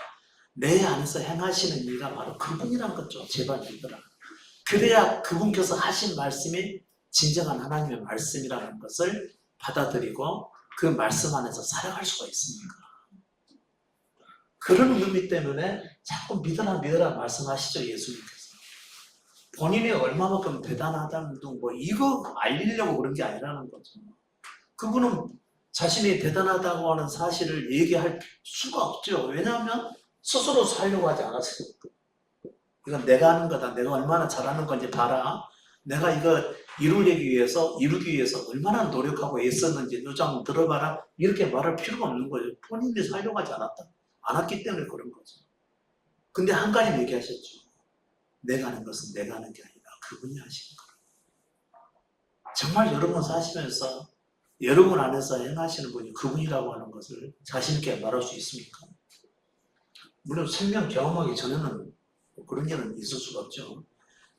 내 안에서 행하시는 일가 바로 그분이란 거죠. 제발 믿으라. 그래야 그분께서 하신 말씀이 진정한 하나님의 말씀이라는 것을 받아들이고 그 말씀 안에서 살아갈 수가 있습니다. 그런 의미 때문에 자꾸 믿어라 말씀하시죠. 예수님께서. 본인이 얼마만큼 대단하다는 둥 이거 알리려고 그런 게 아니라는 거죠. 그분은 자신이 대단하다고 하는 사실을 얘기할 수가 없죠. 왜냐하면 스스로 살려고 하지 않았으니까. 이건 내가 하는 거다. 내가 얼마나 잘하는 건지 봐라. 내가 이거 이루기 위해서 얼마나 노력하고 애썼는지 너 좀 들어봐라. 이렇게 말할 필요가 없는 거예요. 본인이 살려고 하지 않았기 때문에 그런 거죠. 근데 한 가지 얘기하셨죠. 내가 하는 것은 내가 하는 게 아니라 그분이 하시는 거예요. 정말 여러분 사시면서 여러분 안에서 행하시는 분이 그분이라고 하는 것을 자신 있게 말할 수 있습니까? 물론 생명 경험하기 전에는 그런 일은 있을 수가 없죠.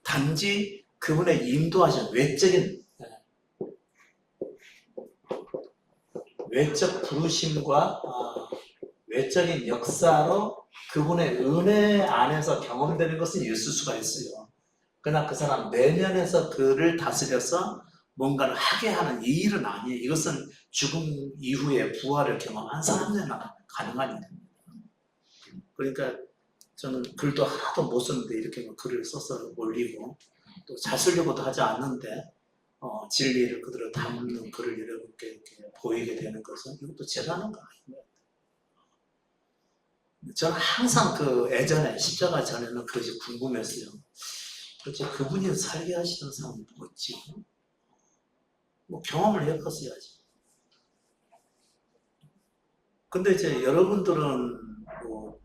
단지 그분의 인도하신 외적 부르심과 외적인 역사로 그분의 은혜 안에서 경험되는 것은 있을 수가 있어요. 그러나 그 사람 내면에서 그를 다스려서 뭔가를 하게 하는 이 일은 아니에요. 이것은 죽음 이후에 부활을 경험한 사람들만 가능한 일입니다. 그러니까 저는 글도 하나도 못 쓰는데 이렇게 글을 써서 올리고 또 잘 쓰려고도 하지 않는데 진리를 그대로 담는 글을 여러분께 이렇게 보이게 되는 것은 이것도 제가 하는 거 아닙니다. 저는 항상 그 예전에 십자가 전에는 그것이 궁금했어요. 도대체 그분이 살게 하시는 사람이 뭐지? 뭐 경험을 해봤어야지. 근데 이제 여러분들은 뭐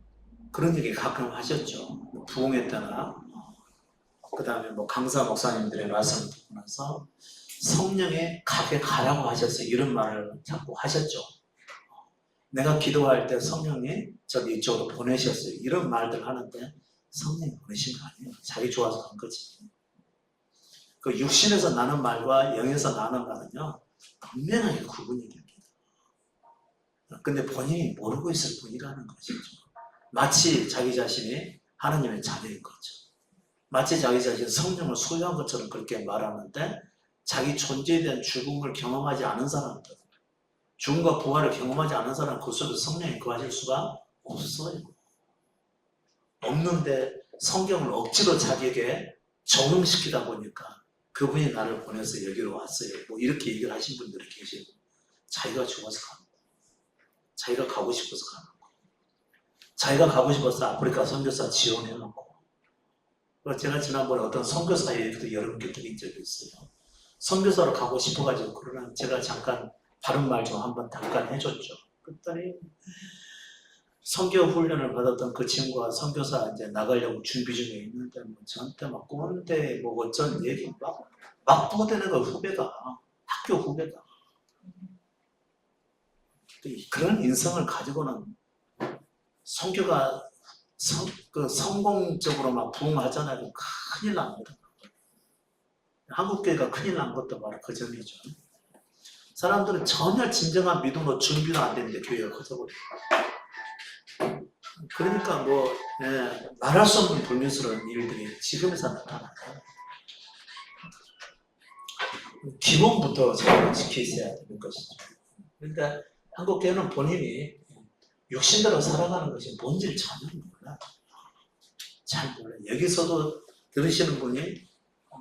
그런 얘기 가끔 하셨죠. 부흥회 때나 그 다음에 뭐 강사 목사님들의 말씀을 듣고 나서 성령에 가라고 하셨어요. 이런 말을 자꾸 하셨죠. 내가 기도할 때 성령이 저기 이쪽으로 보내셨어요. 이런 말들 하는데 성령이 보내신 거 아니에요. 자기 좋아서 한 거지. 그 육신에서 나는 말과 영에서 나는 말은요, 분명하게 구분이 됩니다. 근데 본인이 모르고 있을 뿐이라는 것이죠. 마치 자기 자신이 하나님의 자녀인 거죠. 마치 자기 자신이 성령을 소유한 것처럼 그렇게 말하는데 자기 존재에 대한 죽음을 경험하지 않은 사람들, 죽음과 부활을 경험하지 않은 사람은 그 속에 성령이 거하실 수가 없어요. 없는데 성경을 억지로 자기에게 적용시키다 보니까 그분이 나를 보내서 여기로 왔어요. 뭐 이렇게 얘기를 하신 분들이 계시고 자기가 죽어서 갑니다. 자기가 가고 싶어서 가는 거. 자기가 가고 싶어서 아프리카 선교사 지원해놓고. 제가 지난번에 어떤 선교사 얘기도 여러분께 드린 적이 있어요. 선교사로 가고 싶어가지고 그러나 제가 잠깐 바른 말 좀 한번 잠깐 해줬죠. 그랬더니 선교 훈련을 받았던 그 친구가 선교사 이제 나가려고 준비 중에 있는데 뭐 저한테 막 꼬는데 뭐 어쩐 얘기 막 떠대는 거 후배가 학교 후배가 그런 인성을 가지고는 선교가 성공적으로 막 부흥하잖아요. 큰일 납니다. 한국교회가 큰일 난 것도 바로 그 점이죠. 사람들은 전혀 진정한 믿음으로 준비도 안 되는데 교회가 커져버려요. 그러니까 뭐 말할 수 없는 불미스러운 일들이 지금에서 나타나요. 기본부터 잘 지키셔야 되는 것이죠. 그러니까 한국교회는 본인이 육신대로 살아가는 것이 뭔지를 전혀 몰라요. 잘 몰라요. 여기서도 들으시는 분이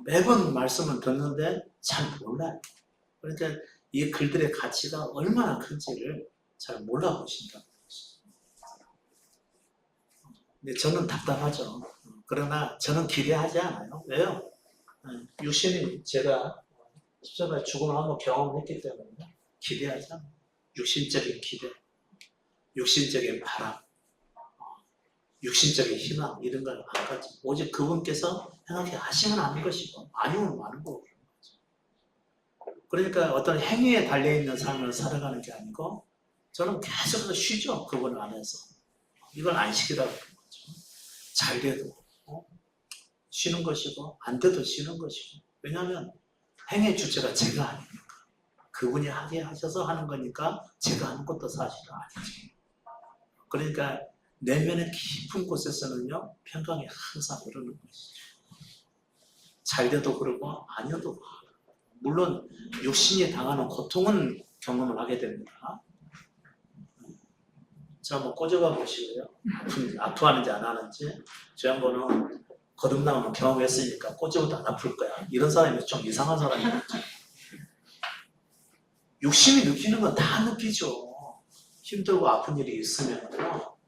매번 말씀을 듣는데 잘 몰라요. 그러니까 이 글들의 가치가 얼마나 큰지를 잘 몰라보신다는 것이죠. 근데 저는 답답하죠. 그러나 저는 기대하지 않아요. 왜요? 육신이 제가 십자가의 죽음을 한번 경험했기 때문에 기대하지 않아요. 육신적인 기대, 육신적인 바람, 육신적인 희망 이런 걸 안 가지고 오직 그분께서 행하게 하시면 하는 것이고 아니면 마는 거고. 그러니까 어떤 행위에 달려있는 삶을 살아가는 게 아니고 저는 계속해서 쉬죠. 그분 안에서. 이걸 안식이라고 하는 거죠. 잘 돼도 쉬는 것이고 안 돼도 쉬는 것이고. 왜냐하면 행의 주체가 제가 아니니까. 그분이 하게 하셔서 하는 거니까 제가 하는 것도 사실은 아니죠. 그러니까 내면의 깊은 곳에서는요. 평강이 항상 흐르는 것이죠. 잘 돼도 그러고 아니어도 그러고. 물론 육신이 당하는 고통은 경험을 하게 됩니다. 자, 한번 꼬집어 보시고요. 아프하는지 안 하는지. 저 양반은 거듭나면 경험했으니까 꼬집어도 안 아플 거야. 이런 사람이 좀 이상한 사람이겠죠. 육신이 느끼는 건 다 느끼죠. 힘들고 아픈 일이 있으면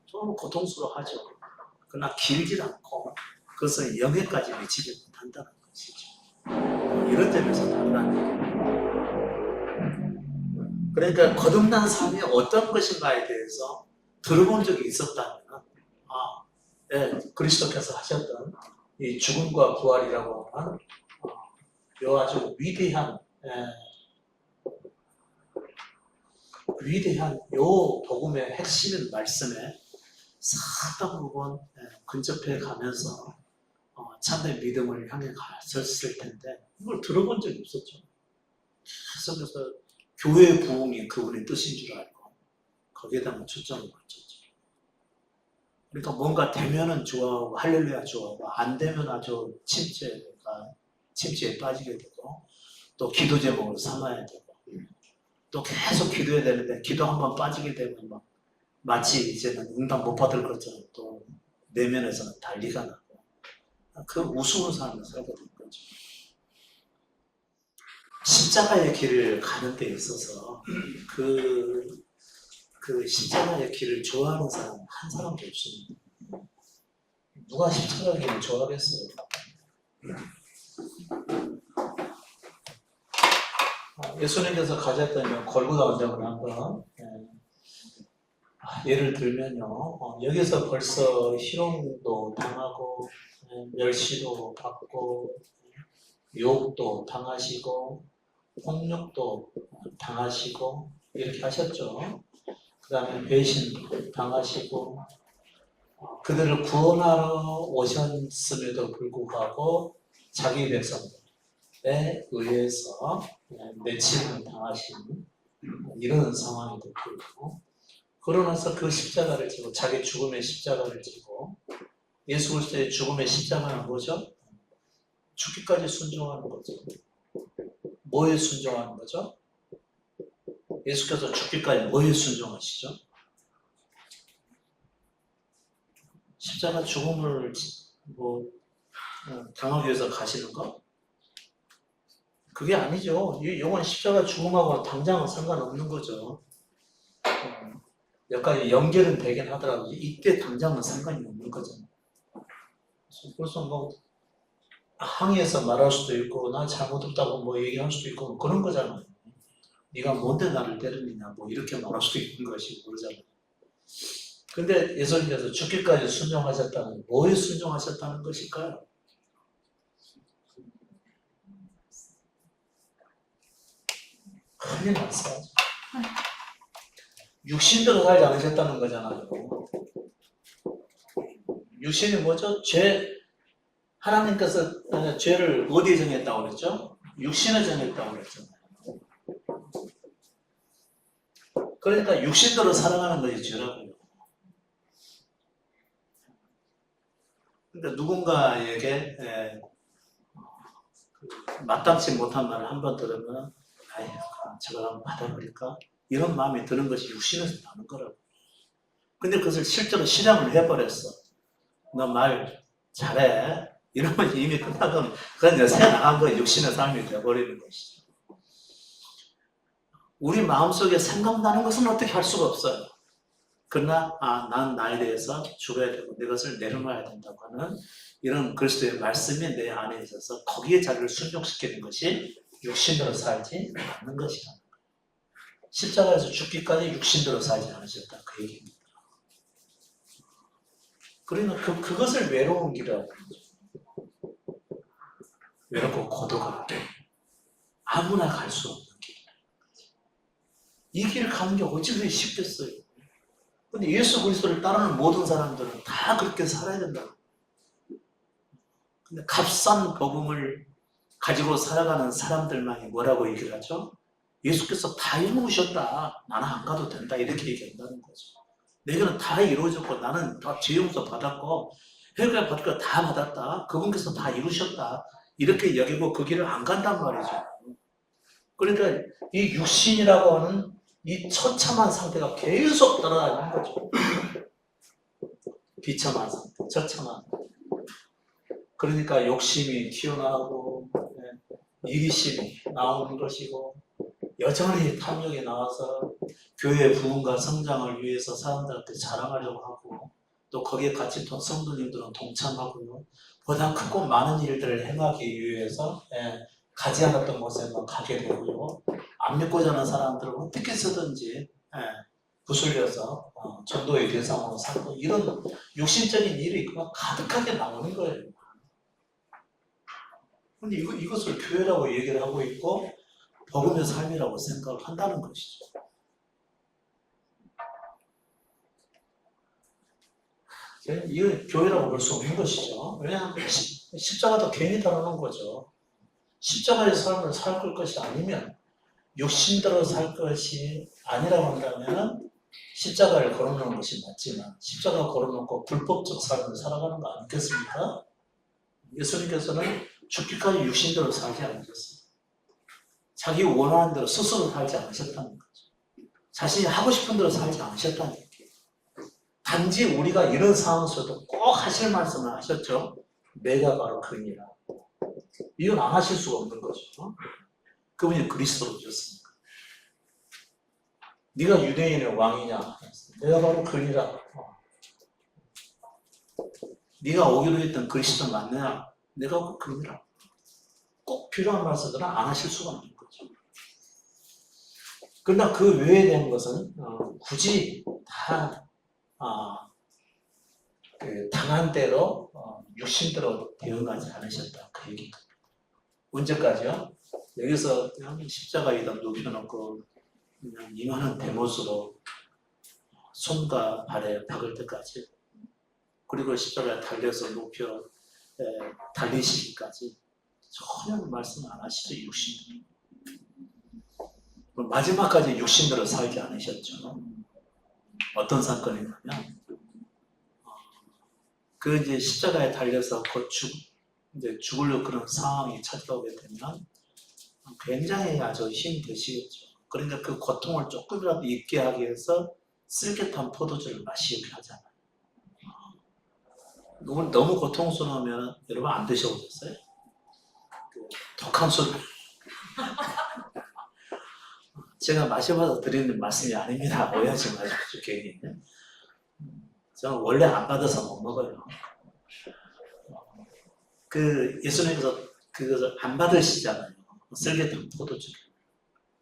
좀 고통스러워하죠. 그러나 길지 않고 그것은 영에까지 미치지 못한다는 것이죠. 이런 점에서 다르다는 얘기입니다. 그러니까 거듭난 삶이 어떤 것인가에 대해서 들어본 적이 있었다면 그리스도께서 하셨던 이 죽음과 부활이라고 하는 요 아주 위대한 요 복음의 핵심인 말씀에 사다 부분 근접해 가면서 참된 믿음을 향해 갔었을 텐데 이걸 들어본 적이 없었죠. 계속해서 교회의 부흥이 그분의 뜻인 줄 알고 거기에다가 초점을 맞췄죠. 그러니까 뭔가 되면은 좋아하고 할렐루야 좋아하고 안 되면 아주 침체에 빠지게 되고 또 기도 제목을 삼아야 되고 또 계속 기도해야 되는데 기도 한번 빠지게 되면 막 마치 이제는 응답 못 받을 것처럼 또 내면에서는 난리가 나고 그 우스운 삶을 살게 된 거죠. 십자가의 길을 가는 데 있어서 그 십자가의 길을 좋아하는 사람 한 사람도 없습니다. 누가 십자가의 길을 좋아하겠어요? 예수님께서 가졌던 골고다 언덕을 한번 예를 들면요, 여기서 벌써 희롱도 당하고 멸시도 받고 욕도 당하시고 폭력도 당하시고 이렇게 하셨죠. 그 다음에 배신도 당하시고 그들을 구원하러 오셨음에도 불구하고 자기 백성들에 의해서 내침을 당하시는 이런 상황이 됐고 그러면서 그 십자가를 지고 자기 죽음의 십자가를 지고 예수 그리스도의 죽음의 십자가는 뭐죠? 죽기까지 순종하는 거죠. 뭐에 순종하는 거죠? 예수께서 죽기까지 뭐에 순종하시죠? 십자가 죽음을 당하기 위해서 가시는 거? 그게 아니죠. 이 영원 십자가 죽음하고 당장은 상관없는 거죠. 여기까지 연결은 되긴 하더라도 이때 당장은 상관이 없는 거잖아요. 그래서 항의해서 말할 수도 있고 나 잘못했다고 얘기할 수도 있고 그런 거잖아요. 네가 뭔데 나를 때리느냐 이렇게 말할 수도 있는 것이고 그러잖아요. 근데 예수님께서 죽기까지 순종하셨다는 뭐에 순종하셨다는 것일까요? 큰일 났어요. 육신대로 살지 않으셨다는 거잖아요. 육신이 뭐죠? 하나님께서 죄를 어디에 정했다고 그랬죠? 육신에 정했다고 그랬잖아요. 그러니까 육신대로 살아가는 것이 죄라고요. 그러니까 누군가에게 마땅치 못한 말을 한번 들으면 저걸 한번 받아버릴까? 이런 마음이 드는 것이 육신에서 나는 거라고. 근데 그것을 실제로 실행을 해버렸어. 너 말 잘해. 이러면 이미 끝나거든. 그건 새 나간 거 육신의 삶이 되어버리는 것이죠. 우리 마음속에 생각나는 것은 어떻게 할 수가 없어요. 그러나 난 나에 대해서 죽어야 되고 내 것을 내려놔야 된다고 하는 이런 그리스도의 말씀이 내 안에 있어서 거기에 자기를 순종시키는 것이 육신대로 살지 않는 것이다. 십자가에서 죽기까지 육신대로 살지 않으셨다. 그 얘기입니다. 그러니까 그것을 외로운 길이라고 하죠. 외롭고 고독한 길. 아무나 갈 수 없는 길. 이 길을 가는 게 어찌 그리 쉽겠어요. 근데 예수 그리스도를 따르는 모든 사람들은 다 그렇게 살아야 된다. 근데 값싼 복음을 가지고 살아가는 사람들만이 뭐라고 얘기를 하죠? 예수께서 다 이루셨다. 나는 안 가도 된다. 이렇게 얘기한다는 거죠. 내게는 다 이루어졌고 나는 다 죄 용서 받았고 회개 받을 거 다 받았다. 그분께서 다 이루셨다. 이렇게 여기고 그 길을 안 간단 말이죠. 그러니까 이 육신이라고 하는 이 처참한 상태가 계속 따라다니는 거죠. 비참한 상태, 처참한. 그러니까 욕심이 튀어나오고 이기심이 나오는 것이고 여전히 탐욕에 나와서 교회 부흥과 성장을 위해서 사람들한테 자랑하려고 하고 또 거기에 같이 성도님들은 동참하고요. 보다 크고 많은 일들을 행하기 위해서 가지 않았던 곳에만 가게 되고요. 안 믿고자 하는 사람들은 어떻게 해서든지 부술려서 전도의 대상으로 삼고 이런 육신적인 일이 그만 가득하게 나오는 거예요. 근데 이것을 교회라고 얘기를 하고 있고 복음의 삶이라고 생각을 한다는 것이죠. 이거 교회라고 볼 수 없는 것이죠. 왜냐하면 십자가도 괜히 달아놓은 거죠. 십자가의 삶을 살 것이 아니면 육신대로 살 것이 아니라고 한다면 십자가를 걸어놓은 것이 맞지만 십자가 걸어놓고 불법적 삶을 살아가는 거 아니겠습니까? 예수님께서는 죽기까지 육신대로 살지 않으셨어요. 자기 원하는 대로 스스로 살지 않으셨다는 거죠. 자신이 하고 싶은 대로 살지 않으셨다는 얘기예요. 단지 우리가 이런 상황에서도 꼭 하실 말씀을 하셨죠. 내가 바로 그니라. 이건 안 하실 수가 없는 거죠. 그분이 그리스도로 오셨습니다. 네가 유대인의 왕이냐? 내가 바로 그니라. 네가 오기로 했던 그리스도 맞느냐? 내가 그니라. 꼭 필요한 말씀들은 안 하실 수가 없는 거죠. 그러나 그 외에 대한 것은 굳이 다 당한 대로 육신대로 대응하지 않으셨다. 그 얘기입니다. 언제까지요? 여기서 그냥 십자가에다 누워놓고 그냥 이만한 대못으로 손과 발에 박을 때까지 그리고 십자가에 달려서 높여 달리시기까지 전혀 말씀 안 하시죠. 육신대로. 마지막까지 육신대로 살지 않으셨죠. 어떤 사건이냐면 그 이제 십자가에 달려서 곧 이제 죽을 그런 상황이 찾아오게 되면 굉장히 아주 힘이 드시겠죠. 그러니까 그 고통을 조금이라도 잊게 하기 위해서 쓸개탄 포도주를 마시게 하잖아요. 너무 고통스러우면 여러분 안 드셔보셨어요? 독한 술. 제가 마셔봐서 드리는 말씀이 아닙니다. 오해하지 마십시오. 괜히. 저는 원래 안 받아서 못 먹어요. 예수님께서 그것을 안 받으시잖아요. 쓸개탄 포도주.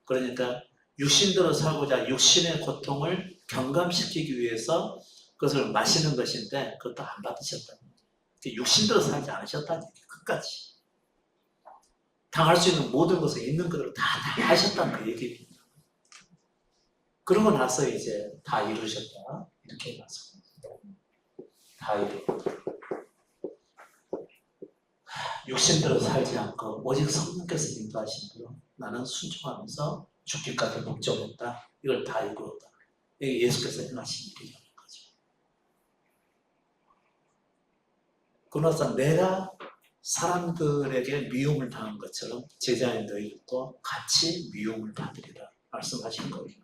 그러니까 육신대로 살고자 육신의 고통을 경감시키기 위해서 그것을 마시는 것인데 그것도 안 받으셨다는 거예요. 육신대로 살지 않으셨다는 얘기예요. 끝까지. 당할 수 있는 모든 것을 있는 그대로 다 하셨다는 그 얘기입니다. 그러고 나서 이제 다 이루셨다. 이렇게 나서 다 이루었다. 육신대로 살지 않고 오직 성령께서 인도하신 대로 나는 순종하면서 죽기까지 목적했다. 이걸 다 이루었다. 이게 예수께서 행하신 일이라는 거죠. 그러나서 내가 사람들에게 미움을 당한 것처럼 제자인 너희들도 같이 미움을 받으리라 말씀하신 거예요.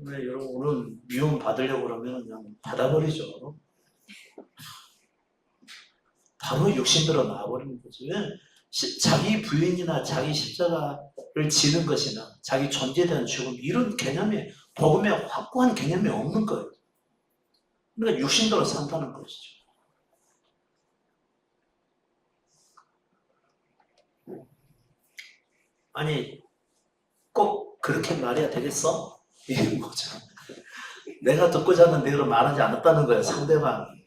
여러분 오늘 미움 받으려고 그러면 그냥 받아버리죠. 바로 육신대로 나와버리는 거죠. 자기 부인이나 자기 십자가를 지는 것이나 자기 존재에 대한 죽음 이런 개념이 복음에 확고한 개념이 없는 거예요. 그러니까 육신대로 산다는 것이죠. 아니 꼭 그렇게 말해야 되겠어? 이런 거죠. 내가 듣고자 하는 대로 말하지 않았다는 거예요. 상대방이.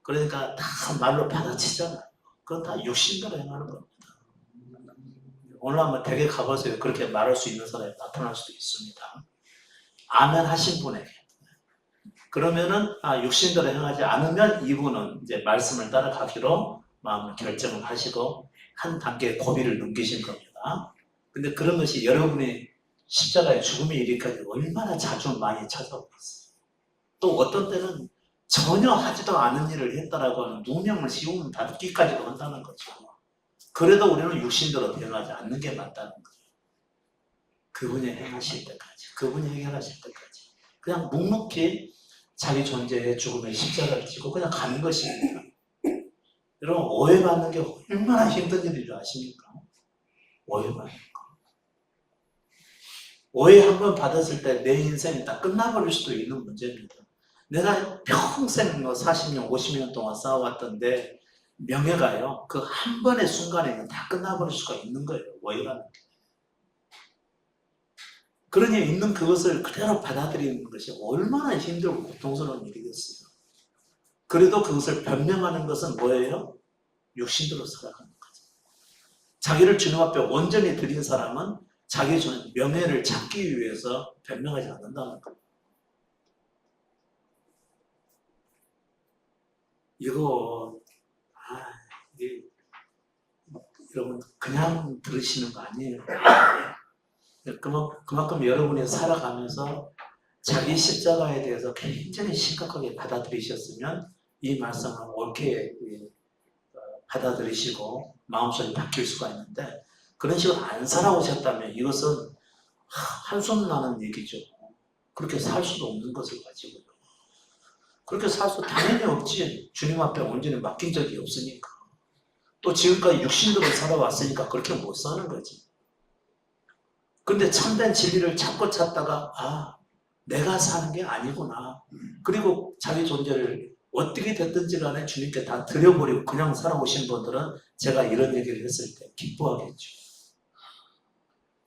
그러니까 다 말로 받아치잖아요. 그건 다 육신대로 행하는 겁니다. 오늘 한번 댁에 가보세요. 그렇게 말할 수 있는 사람이 나타날 수도 있습니다. 아멘 하신 분에게. 그러면은 육신대로 행하지 않으면 이분은 이제 말씀을 따라가기로 마음을 결정을 하시고 한 단계 고비를 넘기신 겁니다. 근데 그런 것이 여러분의 십자가의 죽음의 일까지 얼마나 자주 많이 찾아오겠어요. 또 어떤 때는 전혀 하지도 않은 일을 했다라고 하는 누명을 씌우면 닫기까지도 한다는 거죠. 그래도 우리는 육신대로 대응하지 않는 게 맞다는 거예요. 그분이 행하실 때까지, 그분이 해결하실 때까지 그냥 묵묵히 자기 존재의 죽음의 십자가를 지고 그냥 가는 것입니다. 여러분 오해받는 게 얼마나 힘든 일인지 아십니까? 오해받는 거. 오해 한 번 받았을 때 내 인생이 다 끝나버릴 수도 있는 문제입니다. 내가 평생 40년, 50년 동안 쌓아왔던데 명예가요, 그 한 번의 순간에 다 끝나버릴 수가 있는 거예요. 오해라는 게. 그러니 있는 그것을 그대로 받아들이는 것이 얼마나 힘들고 고통스러운 일이겠어요. 그래도 그것을 변명하는 것은 뭐예요? 육신대로 살아가는 거죠. 자기를 주님 앞에 온전히 드린 사람은 자기 명예를 찾기 위해서 변명하지 않는다는 거예요. 이게 여러분 그냥 들으시는 거 아니에요. 그만큼 여러분이 살아가면서 자기 십자가에 대해서 굉장히 심각하게 받아들이셨으면 이 말씀을 옳게 받아들이시고 마음속이 바뀔 수가 있는데, 그런 식으로 안 살아오셨다면 이것은 한숨 나는 얘기죠. 그렇게 살 수도 없는 것을 가지고요. 그렇게 살 수 당연히 없지. 주님 앞에 온전히 맡긴 적이 없으니까. 또 지금까지 육신으로 살아왔으니까 그렇게 못 사는 거지. 근데 참된 진리를 찾고 찾다가 내가 사는 게 아니구나. 그리고 자기 존재를 어떻게 됐든지 간에 주님께 다 드려버리고 그냥 살아오신 분들은 제가 이런 얘기를 했을 때 기뻐하겠죠.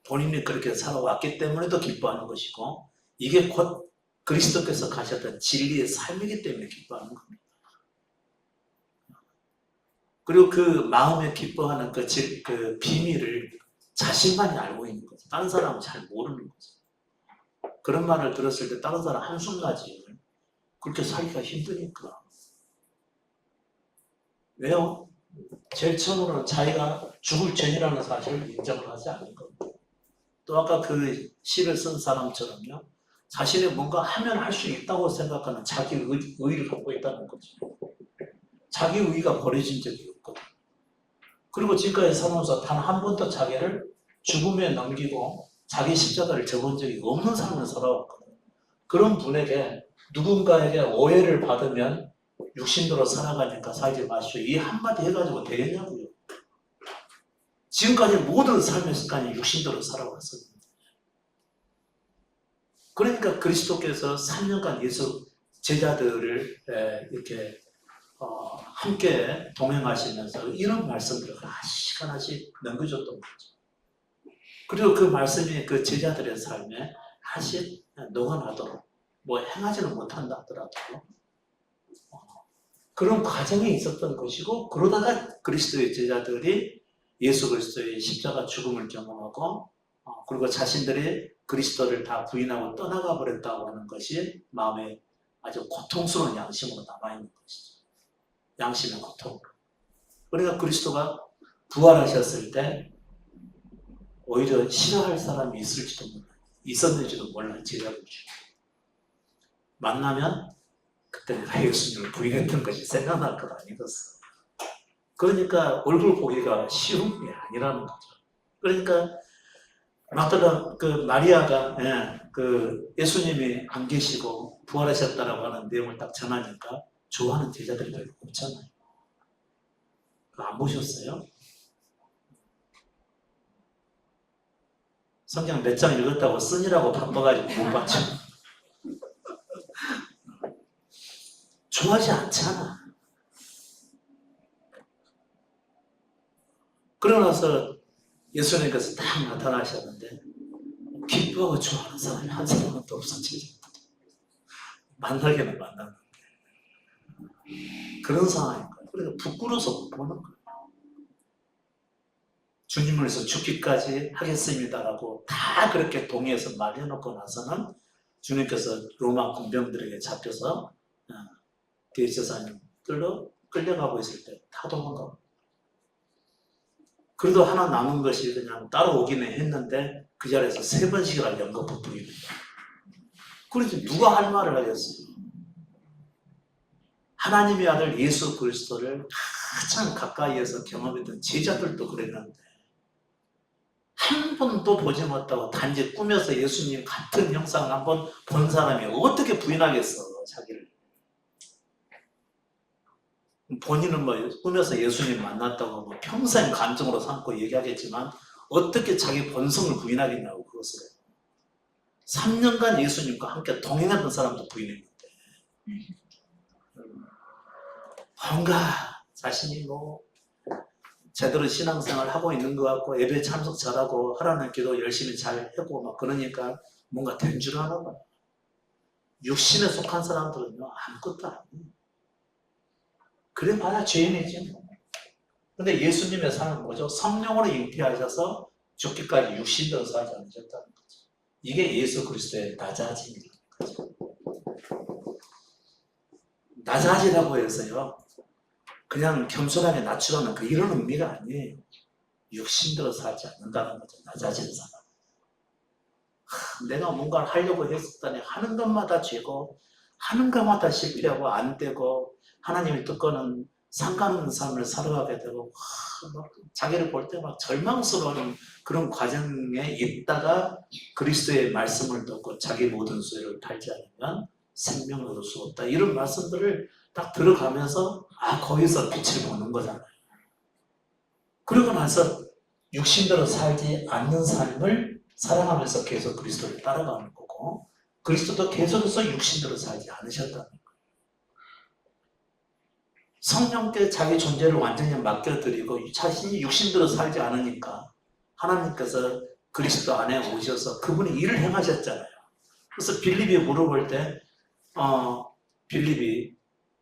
본인이 그렇게 살아왔기 때문에도 기뻐하는 것이고, 이게 곧 그리스도께서 가셨던 진리의 삶이기 때문에 기뻐하는 겁니다. 그리고 그 마음에 기뻐하는 그 비밀을 자신만이 알고 있는 거죠. 다른 사람은 잘 모르는 거죠. 그런 말을 들었을 때 다른 사람 한숨 나지. 그렇게 살기가 힘드니까. 왜요? 제일 처음으로는 자기가 죽을 전이라는 사실을 인정을 하지 않는 겁니다. 또 아까 그 시를 쓴 사람처럼요, 자신이 뭔가 하면 할 수 있다고 생각하는 자기 의의를 갖고 있다는 거죠. 자기 의의가 버려진 적이 없거든. 그리고 지금까지 살아오면서 단 한 번도 자기를 죽음에 넘기고 자기 십자가를 져본 적이 없는 삶을 살아왔거든. 그런 분에게 누군가에게 오해를 받으면 육신대로 살아가니까 살지 마시오, 이 한마디 해가지고 되겠냐고요. 지금까지 모든 삶의 습관이 육신대로 살아왔었는데. 그러니까 그리스도께서 3년간 예수 제자들을 이렇게 함께 동행하시면서 이런 말씀들을 하나씩 넘겨줬던 거죠. 그리고 그 말씀이 그 제자들의 삶에 하나씩 녹아나도록, 뭐 행하지는 못한다 하더라도 그런 과정이 있었던 것이고, 그러다가 그리스도의 제자들이 예수 그리스도의 십자가 죽음을 경험하고 그리고 자신들이 그리스도를 다 부인하고 떠나가 버렸다고 하는 것이 마음에 아주 고통스러운 양심으로 남아있는 것이죠. 양심의 고통. 그러니까 그리스도가 부활하셨을 때 오히려 싫어할 사람이 있었는지도 몰라요. 제자들 중에. 만나면 그때 내가 예수님을 부인했던 것이 생각날 것 아니겠어. 그러니까 얼굴 보기가 쉬운 게 아니라는 거죠. 그러니까 막달라 마리아가 예수님이 안 계시고 부활하셨다라고 하는 내용을 딱 전하니까 좋아하는 제자들이 별로 없잖아요. 안 보셨어요? 성경 몇 장 읽었다고 쓴이라고 바빠가지고 못 봤죠. 좋아하지 않잖아. 그러고 나서 예수님께서 딱 나타나셨는데 기뻐하고 좋아하는 사람이 한 사람은 또 없었지. 만나기는 만났는데 그런 상황인 거예요. 그러니까 부끄러워서 못 보는 거예요. 주님을 위해서 죽기까지 하겠습니다라고 다 그렇게 동의해서 말해놓고 나서는 주님께서 로마 군병들에게 잡혀서 대제사장들로 끌려가고 있을 때 다 도망가고, 그래도 하나 남은 것이 그냥 따라오기는 했는데 그 자리에서 3번씩이나 연거푸 부입니다. 그래서 누가 할 말을 하겠어요? 하나님의 아들 예수 그리스도를 가장 가까이에서 경험했던 제자들도 그랬는데 한 번도 보지 못하고 단지 꿈에서 예수님 같은 형상을 한번 본 사람이 어떻게 부인하겠어, 자기를. 본인은 꿈에서 예수님 만났다고 평생 감정으로 삼고 얘기하겠지만 어떻게 자기 본성을 부인하겠냐고, 그것으로. 3년간 예수님과 함께 동행했던 사람도 부인했는데 뭔가 자신이 뭐 제대로 신앙생활 하고 있는 것 같고 예배 참석 잘하고 하라는 기도 열심히 잘 하고 막 그러니까 뭔가 된 줄 아나 봐요. 육신에 속한 사람들은요 아무것도 아니에요. 그래 봐야 죄인이지 뭐. 근데 예수님의 삶은 뭐죠? 성령으로 잉태하셔서 죽기까지 육신대로 살지 않으셨다는 거죠. 이게 예수 그리스도의 낮아짐이라는 거죠. 낮아지라고 해서요 그냥 겸손하게 낮추라는 그 이런 의미가 아니에요. 육신대로 살지 않는다는 거죠. 낮아지는 사람. 내가 뭔가를 하려고 했었더니 하는 것마다 죄고 하는 것마다 실패하고 안 되고 하나님의 뜻과는 상관없는 삶을 살아가게 되고 막 자기를 볼 때 막 절망스러운 그런 과정에 있다가 그리스도의 말씀을 듣고 자기 모든 소유를 팔지 않으면 생명을 얻을 수 없다. 이런 말씀들을 딱 들어가면서 거기서 빛을 보는 거잖아요. 그러고 나서 육신대로 살지 않는 삶을 살아가면서 계속 그리스도를 따라가는 거고 그리스도도 계속해서 육신대로 살지 않으셨다는 거예요. 성령께 자기 존재를 완전히 맡겨드리고 자신이 육신대로 살지 않으니까 하나님께서 그리스도 안에 오셔서 그분이 일을 행하셨잖아요. 그래서 빌립이 물어볼 때 빌립이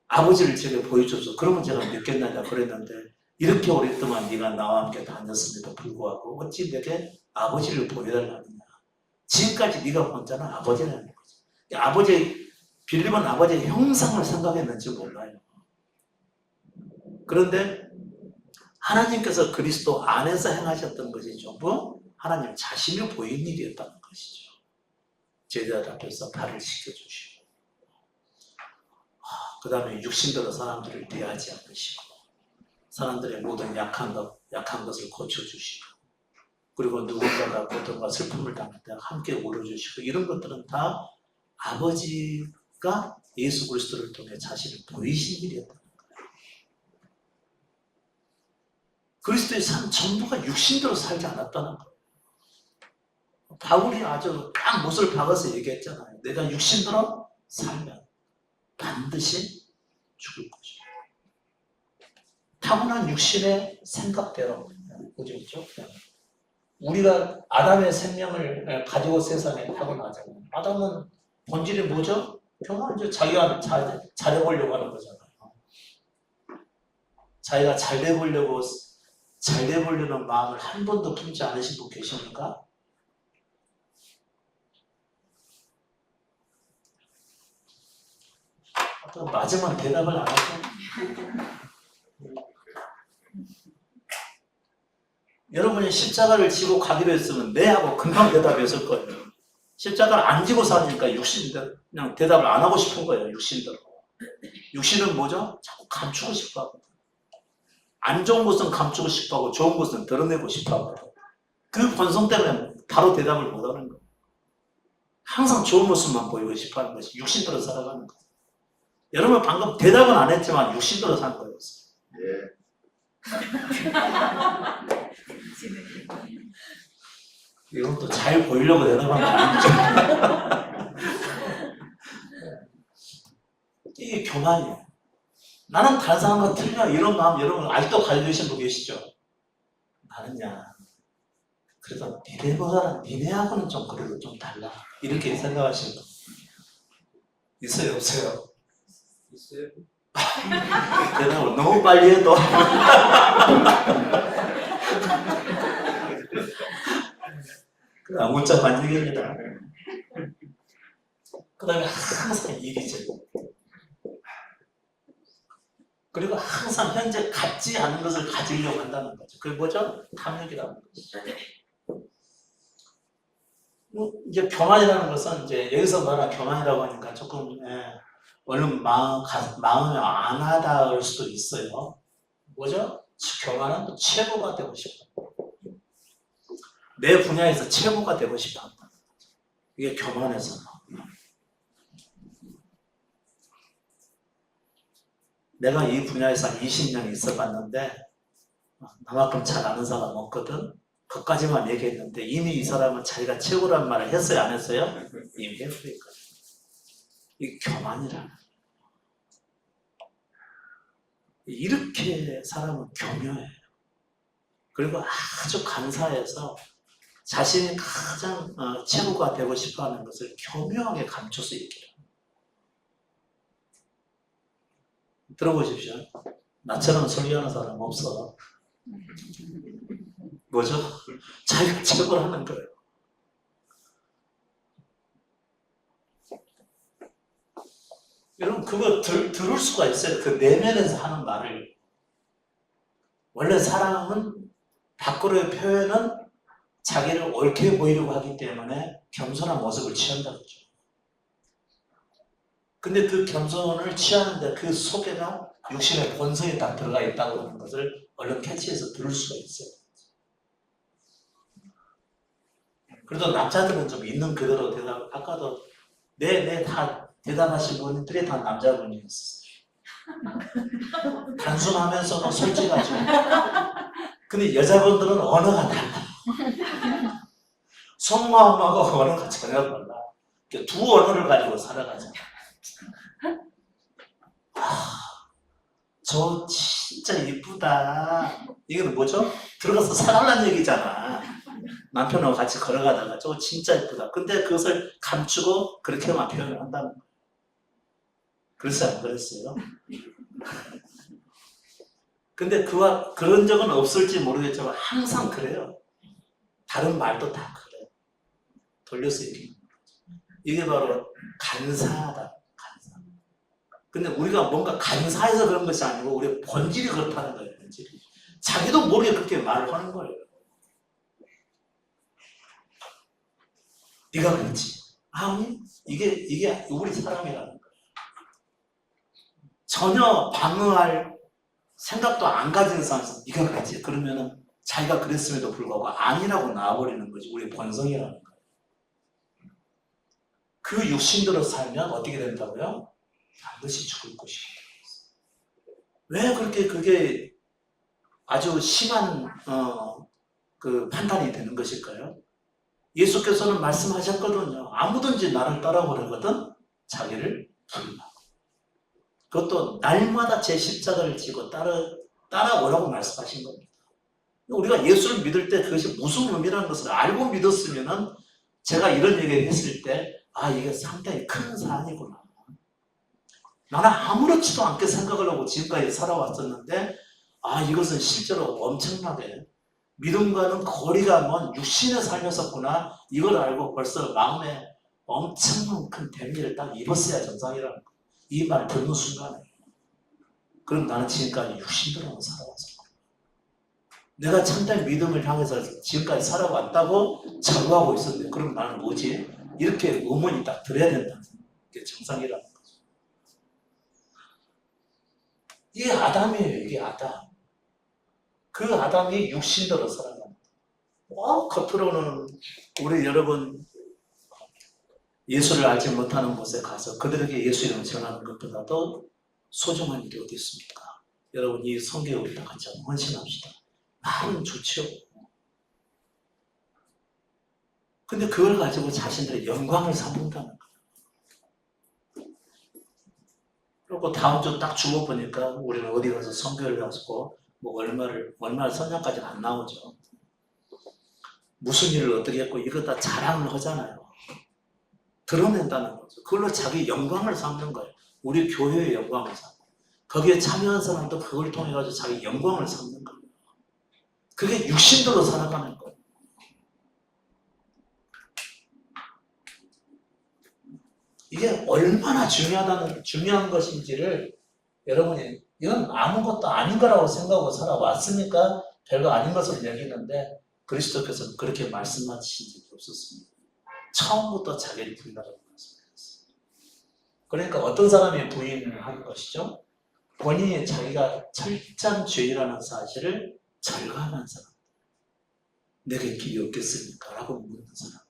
아버지를 제게 보여줘서 그러면 제가 믿겠느냐 그랬는데 이렇게 오랫동안 네가 나와 함께 다녔음에도 불구하고 어찌 내게 아버지를 보여달라느냐. 지금까지 네가 본 자는 아버지라는 거죠. 빌립은 아버지의 형상을 생각했는지 몰라요. 그런데 하나님께서 그리스도 안에서 행하셨던 것이 전부 하나님 자신을 보인 일이었다는 것이죠. 제자들 앞에서 발을 씻겨주시고 그 다음에 육신대로 사람들을 대하지 않으시고 사람들의 모든 약한 것을 고쳐주시고 그리고 누군가가 고통과 슬픔을 당할 때 함께 울어주시고 이런 것들은 다 아버지가 예수 그리스도를 통해 자신을 보이신 일이었다. 그리스도의 삶 전부가 육신대로 살지 않았다는 거예요. 바울이 아주 딱 못을 박아서 얘기했잖아요. 내가 육신대로 살면 반드시 죽을 것이다. 타고난 육신의 생각대로 그죠? 우리가 아담의 생명을 가지고 세상에 타고나잖아요. 아담은 본질이 뭐죠? 평안하죠. 자기가 잘해보려고 하는 거잖아요. 자기가 잘돼보려는 마음을 한 번도 품지 않으신 분 계십니까? 맞으면 대답을 안 하죠. 여러분이 십자가를 지고 가기로 했으면 네 하고 금방 대답했을 거예요. 십자가를 안 지고 사니까 육신대로 그냥 대답을 안 하고 싶은 거예요. 육신대로. 육신은 뭐죠? 자꾸 감추고 싶어 하거든. 안 좋은 것은 감추고 싶어 하고 좋은 것은 드러내고 싶어 하거든. 그 본성 때문에 바로 대답을 못 하는 거예요. 항상 좋은 모습만 보이고 싶어 하는 것이 육신대로 살아가는 거예요. 여러분 방금 대답은 안 했지만 육신대로 산 거예요. 예. 이건 또 잘 보이려고 대답한 거 아니죠? 이게 교만이에요. 나는 다른 사람과 틀려 이런 마음 여러분 아직도 가지고 계신 분 계시죠? 나는야 그래도 니네하고는 좀 그래도 좀 달라 이렇게 생각하시는 분 있어요 없어요? 있어요. 대답을 너무 빨리 해도 그냥 문자 반영입니다. 그 다음에 항상 일이죠. 그리고 항상 현재 갖지 않은 것을 가지려고 한다는 거죠. 그게 뭐죠? 탐욕이라는 거죠. 이제 교만이라는 것은 이제 여기서 말하는 교만이라고 하니까 조금 얼른 마음이 안 와닿을 수도 있어요. 뭐죠? 교만은 최고가 되고 싶어. 내 분야에서 최고가 되고 싶어 한다. 이게 교만에서 내가 이 분야에서 한 20년 있어 봤는데 나만큼 잘 아는 사람 없거든. 그까지만 얘기했는데 이미 이 사람은 자기가 최고란 말을 했어요, 안 했어요? 이미 했으니까. 이게 교만이라는 거예요. 이렇게 사람은 교묘해요. 그리고 아주 감사해서 자신이 가장 최고가 되고 싶어하는 것을 교묘하게 감춰서 얘기해요. 들어보십시오. 나처럼 설교하는 사람 없어. 뭐죠? 자기가 최고라는 거예요. 여러분 그거 들을 수가 있어요. 그 내면에서 하는 말을. 원래 사람은 밖으로의 표현은 자기를 옳게 보이려고 하기 때문에 겸손한 모습을 취한다고 그러죠. 근데 그 겸손을 취하는데 그 속에가 육신의 본성이 다 들어가 있다고 하는 것을 얼른 캐치해서 들을 수가 있어요. 그래도 남자들은 좀 있는 그대로 대답, 아까도 다 대단하신 분들이 다 남자분이었어요. 단순하면서도 솔직하죠. 근데 여자분들은 언어가 달라. 속마음하고 언어가 전혀 달라. 두 언어를 가지고 살아가죠. 저 진짜 이쁘다. 이거는 뭐죠? 들어가서 사달라는 얘기잖아. 남편하고 같이 걸어가다가 저거 진짜 이쁘다. 근데 그것을 감추고 그렇게만 표현을 한다는 거예요. 그랬어요? 안 그랬어요? 근데 그런 적은 없을지 모르겠지만 항상 그래요. 다른 말도 다 그래요. 돌려서 얘기해요. 이게 바로 간사하다. 근데 우리가 뭔가 간사해서 그런 것이 아니고 우리의 본질이 그렇다는 거예요. 본질이. 자기도 모르게 그렇게 말을 하는 거예요. 네가 그렇지. 아니 이게 우리 사람이라는 거예요. 전혀 방어할 생각도 안 가지는 사람에서 네가 그렇지. 그러면은 자기가 그랬음에도 불구하고 아니라고 나와버리는 거지. 우리의 본성이라는 거예요. 그 육신대로 살면 어떻게 된다고요? 반드시 죽을 것이다. 왜 그게 아주 심한 그 판단이 되는 것일까요? 예수께서는 말씀하셨거든요. 아무든지 나를 따라오려거든 자기를 부인하고. 그것도 날마다 제 십자가를 지고 따라오라고 말씀하신 겁니다. 우리가 예수를 믿을 때 그것이 무슨 의미라는 것을 알고 믿었으면은 제가 이런 얘기를 했을 때 이게 상당히 큰 사안이구나. 나는 아무렇지도 않게 생각을 하고 지금까지 살아왔었는데 이것은 실제로 엄청나게 믿음과는 거리가 먼 육신의 삶이었구나. 이걸 알고 벌써 마음에 엄청난 큰 데미지를 딱 입었어야 정상이라는 거예요. 이 말 듣는 순간에. 그럼 나는 지금까지 육신대로 살아왔어. 내가 참된 믿음을 향해서 지금까지 살아왔다고 자부하고 있었는데 그럼 나는 뭐지? 이렇게 의문이 딱 들어야 된다는 게 정상이라는 거죠. 이게 아담이에요. 이게 아담. 그 아담이 육신대로 살아갑니다. 겉으로는 우리 여러분 예수를 알지 못하는 곳에 가서 그들에게 예수 이름을 전하는 것보다도 소중한 일이 어디 있습니까? 여러분 이 성경에 우리 다 같이 헌신합시다. 말은 좋죠. 근데 그걸 가지고 자신들의 영광을 삼는다는 거예요. 그리고 다음 주 딱 주고 보니까 우리는 어디 가서 성교를 가지고 얼마나 선장까지는 안 나오죠. 무슨 일을 어떻게 했고 이거 다 자랑을 하잖아요. 드러낸다는 거죠. 그걸로 자기 영광을 삼는 거예요. 우리 교회의 영광을 삼고 거기에 참여한 사람도 그걸 통해 가지고 자기 영광을 삼는 거예요. 그게 육신대로 살아가는 거예요. 이게 얼마나 중요한 것인지를 여러분이 이건 아무것도 아닌 거라고 생각하고 살아왔으니까 별거 아닌 것을 여기는데 그리스도께서는 그렇게 말씀하신 적이 없었습니다. 처음부터 자기를 부인하라고 말씀하셨어요. 그러니까 어떤 사람이 부인을 하는 것이죠? 본인이 자기가 철저한 죄인이라는 사실을 절감한 사람. 내게 길이 없겠습니까? 라고 묻는 사람.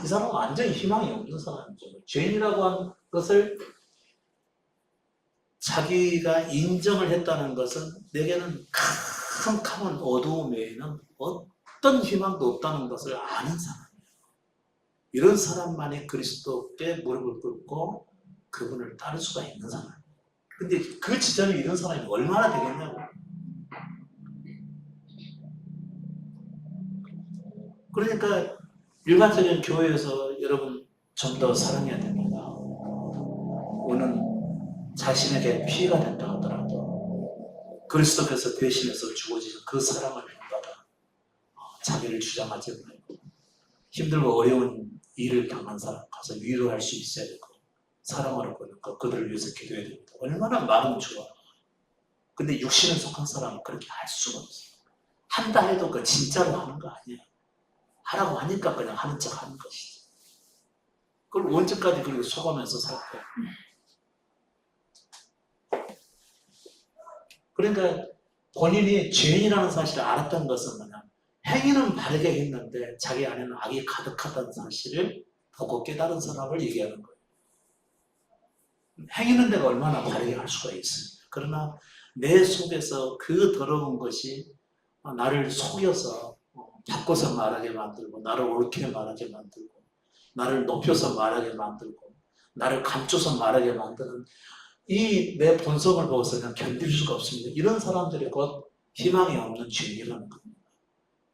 이 사람은 완전히 희망이 없는 사람이죠. 죄인이라고 한 것을 자기가 인정을 했다는 것은 내게는 캄캄한 어두움 외에는 어떤 희망도 없다는 것을 아는 사람이에요. 이런 사람만이 그리스도께 무릎을 꿇고 그분을 따를 수가 있는 사람이에요. 근데 그 지점에 이런 사람이 얼마나 되겠냐고. 그러니까 일반적인 교회에서 여러분 좀 더 사랑해야 됩니다. 오는 자신에게 피해가 된다 하더라도 그리스도께서 대신해서 주어지는 그 사랑을 받아 자기를 주장하지 말고 힘들고 어려운 일을 당한 사람 가서 위로할 수 있어야 되고 사랑하러 보는 것 그들을 위해서 기도해야 됩니다. 얼마나 마음 좋아. 근데 육신에 속한 사람은 그렇게 할 수가 없어요. 한다 해도 그 진짜로 하는 거 아니에요. 하라고 하니까 그냥 하는 척 하는 것이지. 그걸 언제까지 그렇게 속아면서 살 거야. 그러니까 본인이 죄인이라는 사실을 알았던 것은 뭐냐. 행위는 바르게 했는데 자기 안에는 악이 가득하다는 사실을 보고 깨달은 사람을 얘기하는 거예요. 행위는 내가 얼마나 바르게 할 수가 있습니까? 그러나 내 속에서 그 더러운 것이 나를 속여서 바꿔서 말하게 만들고 나를 옳게 말하게 만들고 나를 높여서 말하게 만들고 나를 감춰서 말하게 만드는 이 내 본성을 보고서 그냥 견딜 수가 없습니다. 이런 사람들이 곧 희망이 없는 죄인이라는 겁니다.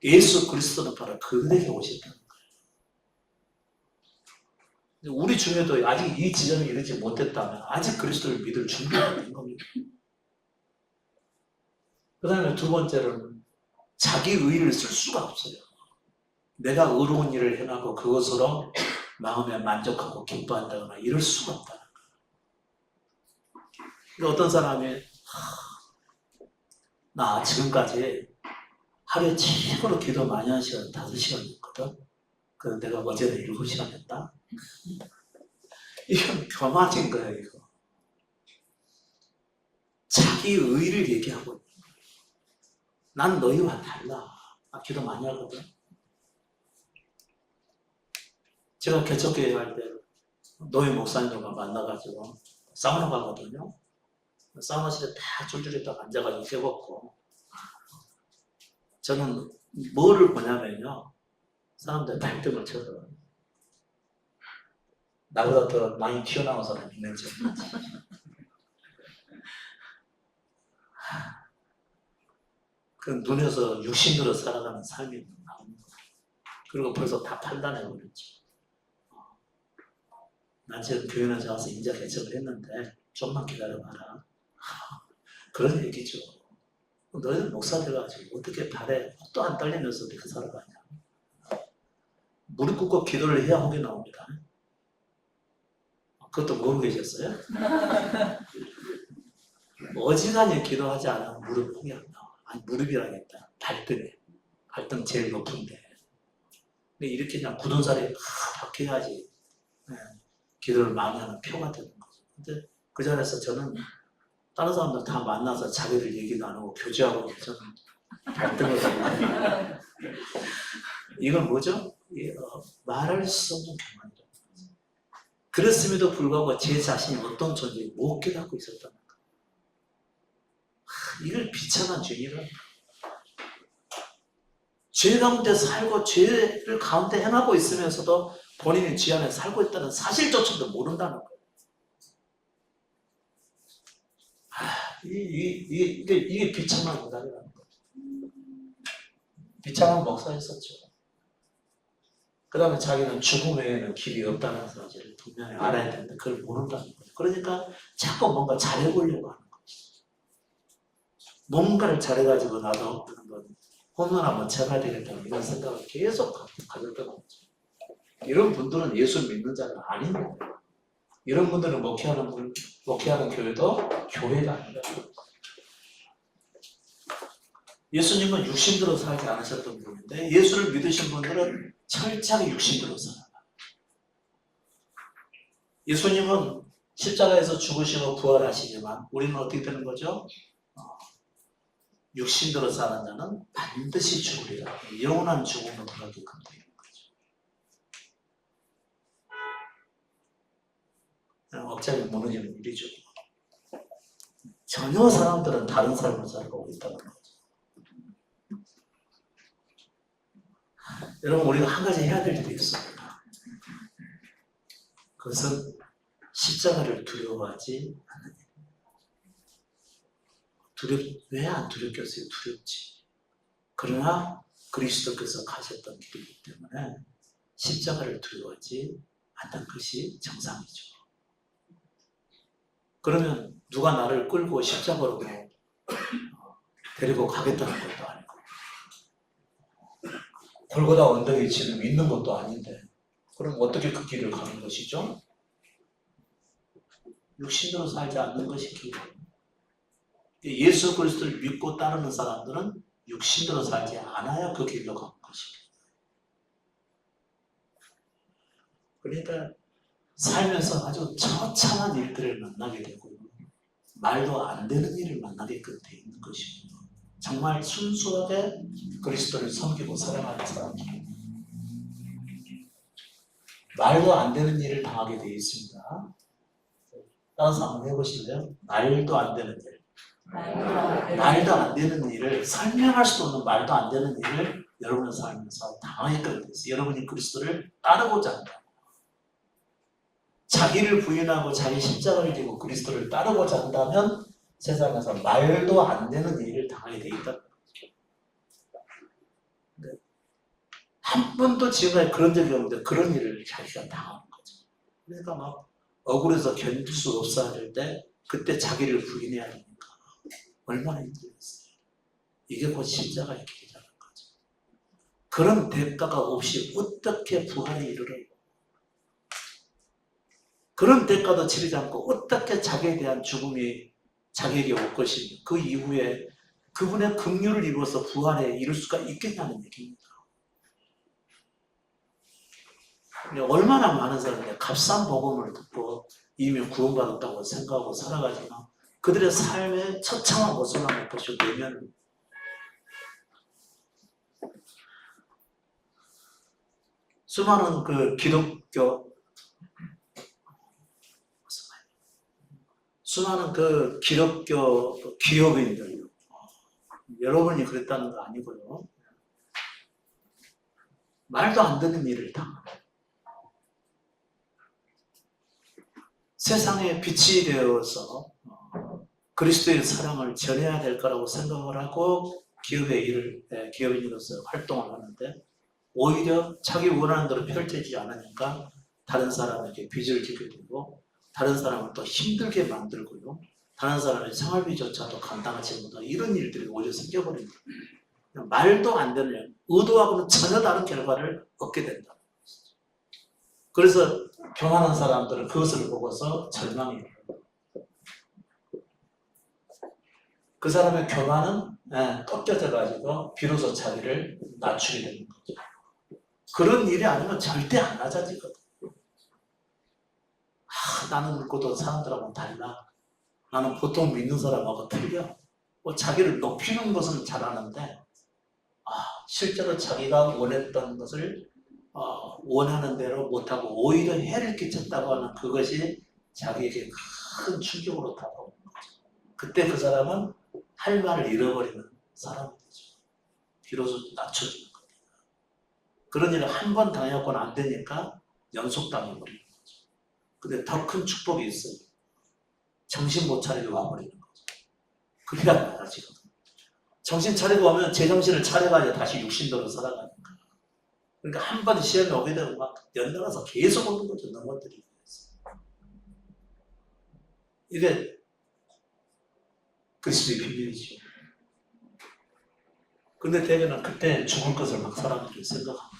예수 그리스도는 바로 그들에게 오셨다는 거예요. 우리 중에도 아직 이 지점에 이르지 못했다면 아직 그리스도를 믿을 준비가 안 된 겁니다. 그 다음에 두 번째로는 자기 의의를 쓸 수가 없어요. 내가 의로운 일을 해나고 그것으로 마음에 만족하고 기뻐한다거나 이럴 수가 없다는 거예요. 어떤 사람이 나 지금까지 하루에 최고로 기도 많이 하는 시간 5시간 했거든. 그래서 내가 어제는 7시간 했다. 이건 교만인 거야 이거. 자기 의의를 얘기하고 있는 거야. 난 너희와 달라. 나 기도 많이 하거든. 제가 개척교회 갈 때 노예 목사님과 만나가지고 사우나 가거든요. 사우나실에 다 줄줄이 딱 앉아가지고 깨벗고 저는 뭐를 보냐면요. 사람들 발등을 쳐서 나보다 더 많이 튀어나온 사람이 있는지 없는지. 그 눈에서 육신으로 살아가는 삶이 나오는 거예요. 그리고 벌써 다 판단해버렸죠. 난 지금 교회나 와서 인자 개척을 했는데 좀만 기다려봐라. 그런 얘기죠. 너희들 목사 돼가지고 어떻게 발에 또 안 떨리면서 이렇게 살아가냐. 무릎 꿇고 기도를 해야 혹이 나옵니다. 그것도 모르고 계셨어요? 어지간히 기도하지 않으면 무릎 혹이 안 나와. 아니 무릎이라겠다. 발등에. 발등 제일 높은데. 근데 이렇게 그냥 굳은 살이 박혀야지 기도를 많이 하는 표가 되는 거죠. 근데 그 자리에서 저는 다른 사람들 다 만나서 자기를 얘기 나누고 교제하고 저는 발등을 이건 뭐죠? 말할 수 없는 교만이다. 그랬음에도 불구하고 제 자신이 어떤 존재인지 못 깨닫고 있었다는 거예요. 이걸 비참한 죄인이라는 거예요. 죄 가운데 살고 죄를 가운데 행하고 있으면서도 본인이 죄 안에 살고 있다는 사실조차도 모른다는 거예요. 이게 비참한 인간이라는 거예요. 비참한 목사였었죠. 그 다음에 자기는 죽음 외에는 길이 없다는 사실을 분명히 알아야 되는데 그걸 모른다는 거예요. 그러니까 자꾸 뭔가 잘해보려고 하는 거예요. 뭔가를 잘해가지고 나도 한번 홈런 한번 쳐봐야 되겠다는 이런 생각을 계속 가질 때가 없죠. 이런 분들은 예수 믿는 자가 아닙니다. 이런 분들은 목회하는 교회도 교회가 아니다. 예수님은 육신대로 살지 않으셨던 분인데 예수를 믿으신 분들은 철저하게 육신대로 살아요. 예수님은 십자가에서 죽으시고 부활하시지만 우리는 어떻게 되는 거죠? 육신대로 사는 자는 반드시 죽으리라. 영원한 죽음으로 들어가게끔 되는 거죠. 억장이 무너지는 일이죠. 전혀 사람들은 다른 삶을 살고 있다는 거죠. 여러분, 우리가 한 가지 해야 될 일이 있습니다. 그것은 십자가를 두려워하지 않는 일. 왜 안 두렵겠어요? 두렵지. 그러나 그리스도께서 가셨던 길이기 때문에 십자가를 두려워하지 않는 것이 정상이죠. 그러면 누가 나를 끌고 십자가로 데리고 가겠다는 것도 아니고, 골고다 언덕에 지금 있는 것도 아닌데, 그럼 어떻게 그 길을 가는 것이죠? 육신으로 살지 않는 것이 길이에요. 예수 그리스도를 믿고 따르는 사람들은 육신으로 살지 않아야 그 길로 가는 것입니다. 그러니까 살면서 아주 처참한 일들을 만나게 되고 말도 안 되는 일을 만나게끔 돼 있는 것입니다. 정말 순수하게 그리스도를 섬기고 사랑하는 사람들, 말도 안 되는 일을 당하게 되어 있습니다. 따라서 한번 해보실래요? 말도 안 되는 일. 말도 안 되는 일을, 설명할 수도 없는 말도 안 되는 일을 여러분의 삶에서 당하게끔 됐어요. 여러분이 그리스도를 따르고자 한다. 자기를 부인하고 자기 십자가를 지고 그리스도를 따르고자 한다면 세상에서 말도 안 되는 일을 당하게 돼 있다. 한 번도 지금까지 그런 적이 없는데 그런 일을 자기가 당하는 거죠. 그러니까 막 억울해서 견딜 수 없어 할 때 그때 자기를 부인해야 되니까 얼마나 힘들겠어요. 이게 곧 십자가의 길이라는 거죠. 그런 대가가 없이 어떻게 부활에 이르러요? 그런 대가도 치르지 않고 어떻게 자기에 대한 죽음이 자기에게 올 것이며 그 이후에 그분의 긍휼을 입어서 부활에 이룰 수가 있겠냐는 얘기입니다. 얼마나 많은 사람들이 값싼 복음을 듣고 이미 구원받았다고 생각하고 살아가지만 그들의 삶의 처참한 모습을 한번 보시고 내면 수많은 그 기독교 기업인들, 여러분이 그랬다는 거 아니고요. 말도 안 되는 일을 당하는 세상에 빛이 되어서 그리스도의 사랑을 전해야 될 거라고 생각을 하고 기업인으로서 활동을 하는데 오히려 자기 원하는 대로 펼쳐지지 않으니까 다른 사람에게 빚을 지게 되고 다른 사람을 또 힘들게 만들고요. 다른 사람의 생활비조차도 감당하지 못하는 이런 일들이 오히려 생겨버립니다. 말도 안 되는 의도하고는 전혀 다른 결과를 얻게 된다. 그래서 교만한 사람들은 그것을 보고서 절망이 일어납니다. 그 사람의 교만은 꺾여져가지고 비로소 자기를 낮추게 되는 거죠. 그런 일이 아니면 절대 안 낮아지거든. 나는 믿고도 사람들하고 달라. 나는 보통 믿는 사람하고 틀려. 자기를 높이는 것은 잘하는데 실제로 자기가 원했던 것을 원하는 대로 못하고 오히려 해를 끼쳤다고 하는 그것이 자기에게 큰 충격으로 다가오는 거죠. 그때 그 사람은 할 말을 잃어버리는 사람이 되죠. 비로소 낮춰지는 겁니다. 그런 일을 한 번 당해갖고는 안 되니까 연속당해버리는 거죠. 근데 더 큰 축복이 있어요. 정신 못 차리게 와버리는 거죠. 그래야 나아지거든요. 정신 차리고 오면 제정신을 차려가지고 다시 육신대로 살아가니까. 그러니까 한 번 시험이 오게 되면 막 연달아서 계속 오는 거죠. 넘어뜨리기 위해서. 이게 그리스도의 비밀이죠. 근데 대개는 그때 죽을 것을 막 사람들이 생각합니다.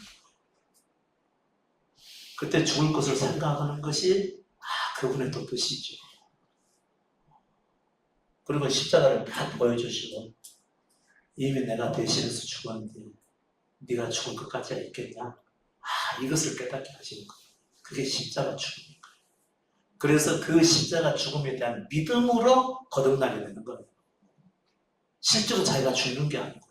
그때 죽을 것을 생각하는 것이 그분의 또 뜻이죠. 그리고 십자가를 딱 보여주시고 이미 내가 대신해서 죽었는데 네가 죽을 것까지가 있겠냐? 이것을 깨닫게 하시는 거예요. 그게 십자가 죽음인 거예요. 그래서 그 십자가 죽음에 대한 믿음으로 거듭나게 되는 거예요. 실제로 자기가 죽는 게 아니고요.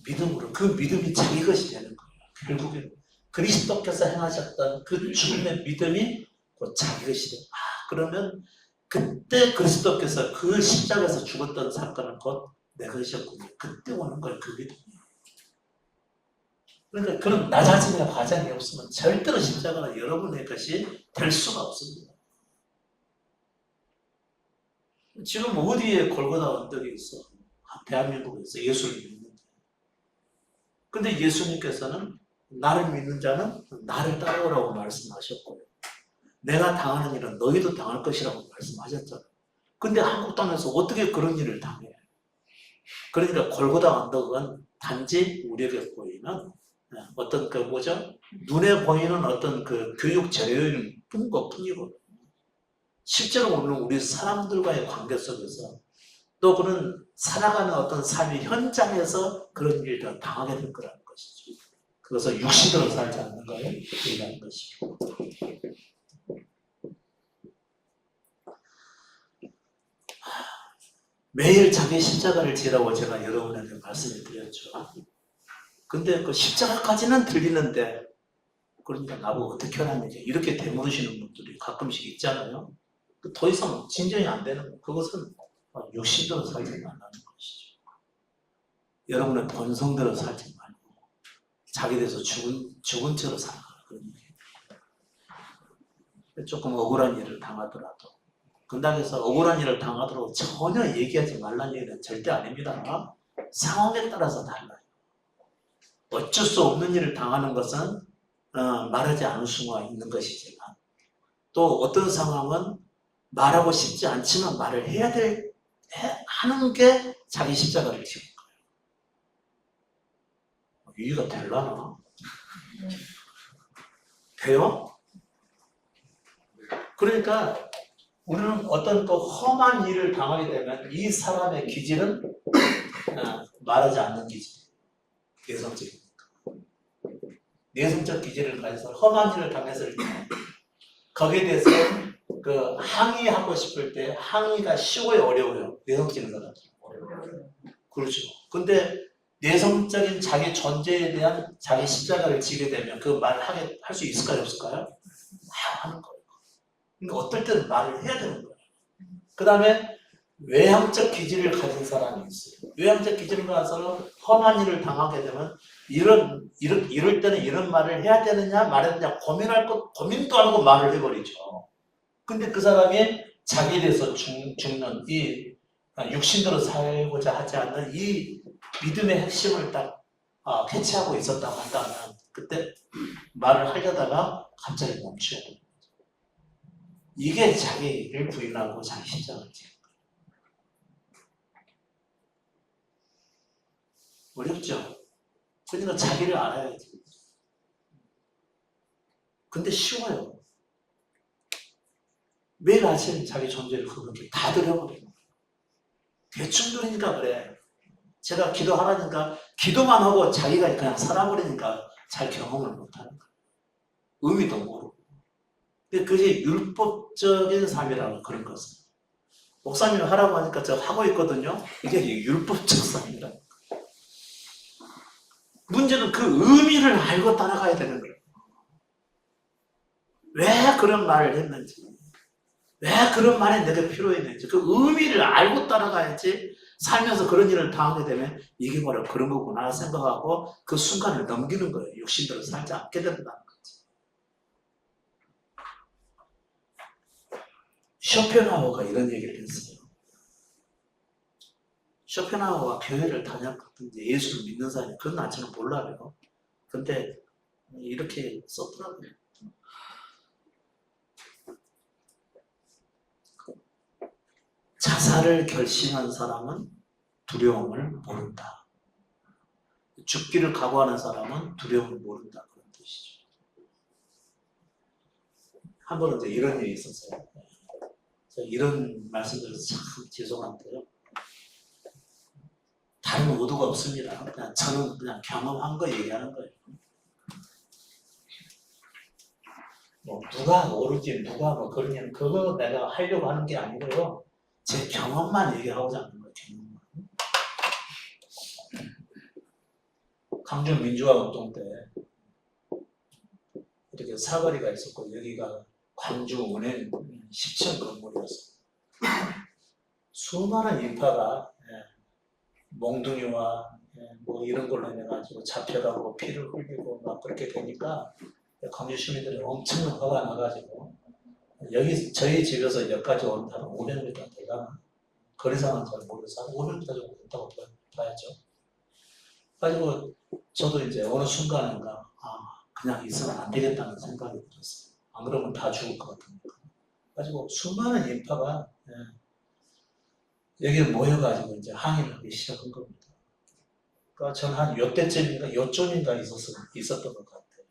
믿음으로, 그 믿음이 자기 것이 되는 거예요. 결국에 그리스도께서 행하셨던 그 죽음의 믿음이 곧 자기 것이 돼요. 그러면 그때 그리스도께서 그 십자가에서 죽었던 사건은 곧 내 것이었군요. 그때 오는 거예요. 그 믿음이. 그러니까 그런 낮아짐의 과정이 없으면 절대로 십자가는 여러분의 것이 될 수가 없습니다. 지금 어디에 골고다 언덕이 있어? 대한민국에서 예수를 믿는데. 근데 예수님께서는 나를 믿는 자는 나를 따라오라고 말씀하셨고요. 내가 당하는 일은 너희도 당할 것이라고 말씀하셨잖아요. 근데 한국 땅에서 어떻게 그런 일을 당해? 그러니까 골고다 언덕은 단지 우리에게 보이는 어떤 그 뭐죠? 눈에 보이는 어떤 그 교육 재료인 것뿐이고 실제로 오늘 우리 사람들과의 관계 속에서 또 그런 살아가는 어떤 삶의 현장에서 그런 일들을 당하게 될 거라는 것이죠. 그래서 육신으로 살지 않는 거에 의미하는 것이고. 매일 자기 십자가를 지라고 제가 여러분에게 말씀을 드렸죠. 근데 그 십자가까지는 들리는데 그러니까 나보고 어떻게 하라는 얘기 이렇게 되물으시는 분들이 가끔씩 있잖아요. 더 이상 진전이 안 되는 거. 그것은 육신대로 살지 말라는 것이죠. 여러분의 본성대로 살지 말고 자기 대해서 죽은 채로 살아가라. 그런 얘기. 조금 억울한 일을 당하더라도 근당에서 억울한 일을 당하더라도 전혀 얘기하지 말라는 얘기는 절대 아닙니다. 상황에 따라서 달라요. 어쩔 수 없는 일을 당하는 것은 말하지 않을 수가 있는 것이지만 또 어떤 상황은 말하고 싶지 않지만 말을 하는 게 자기 십자가를 지는 거예요. 이해가 되려나? 돼요? 그러니까 우리는 어떤 또 험한 일을 당하게 되면 이 사람의 기질은 말하지 않는 기질. 내성적이니까. 내성적 기질을 가져서 험한 일을 당했을 때 거기에 대해서 그 항의하고 싶을 때 항의가 쉬워요, 어려워요? 내성적인 사람. 그렇죠. 근데 내성적인 자기 존재에 대한 자기 십자가를 지게 되면 그 말을 할 수 있을까요, 없을까요? 하는 거예요. 그러니까 어떨 때는 말을 해야 되는 거예요. 그 다음에 외향적 기질을 가진 사람이 있어요. 외향적 기질을 가진 사람은 험한 일을 당하게 되면 이럴 때는 이런 말을 해야 되느냐 말해야 되느냐 고민도 안 하고 말을 해버리죠. 근데 그 사람이 자기에 대해서 죽는 이 육신으로 살고자 하지 않는 이 믿음의 핵심을 딱 캐치하고 있었다고 한다면 그때 말을 하려다가 갑자기 멈추고 이게 자기를 부인하고 자기 십자가를 지는 거예요. 어렵죠? 그러니까 자기를 알아야지. 근데 쉬워요. 매일 아침 자기 존재를 그렇게 다 들여버려요. 대충 들으니까 그래. 제가 기도하라니까 기도만 하고 자기가 그냥 살아버리니까 잘 경험을 못하는 거예요. 의미도 모르고. 근데 그게 율법적인 삶이라고 그런 것은. 목사님이 하라고 하니까 저 하고 있거든요. 이게 율법적 삶이라. 문제는 그 의미를 알고 따라가야 되는 거예요. 왜 그런 말을 했는지, 왜 그런 말이 내게 필요했는지 그 의미를 알고 따라가야지 살면서 그런 일을 당하게 되면 이게 바로 그런 거구나 생각하고 그 순간을 넘기는 거예요. 육신대로 살지 않게 된다는 거지. 쇼펜하우어가 이런 얘기를 했어요. 쇼펜하우어가 교회를 다녔거든요. 예수를 믿는 사람이 그건 나처럼 몰라요. 근데 이렇게 썼더라고요. 자살을 결심한 사람은 두려움을 모른다. 죽기를 각오하는 사람은 두려움을 모른다. 그런 뜻이죠. 한 번은 이제 이런 일이 있었어요. 이런 말씀드려서 참 죄송한데요. 다른 의도가 없습니다. 그냥 저는 그냥 경험한 거 얘기하는 거예요. 뭐 누가 옳을지 누가 뭐 그러냐면 그거 내가 하려고 하는 게 아니고요. 제 경험만 얘기하고자 하는 거예요. 경험만. 강주 민주화운동 때 이렇게 사거리가 있었고 여기가 광주 은행 10층 건물이었어요. 수많은 인파가 몽둥이와 뭐 이런 걸로 인해가지고 잡혀가고 피를 흘리고 막 그렇게 되니까 광주 시민들이 엄청 화가 나가지고 여기 저희 집에서 여기까지 온 사람 500m 되나 거리상은 잘 모르겠어. 한 500m 정도 된다고 봐야죠. 가지고 저도 이제 어느 순간인가 그냥 있으면 안 되겠다는 생각이 들었어요. 안 그러면 다 죽을 것 같으니까. 가지고 수많은 인파가 여기에 모여가지고 이제 항의를 하기 시작한 겁니다. 그러니까 저는 한 요때쯤인가 요쯤인가 있었던 것 같아요.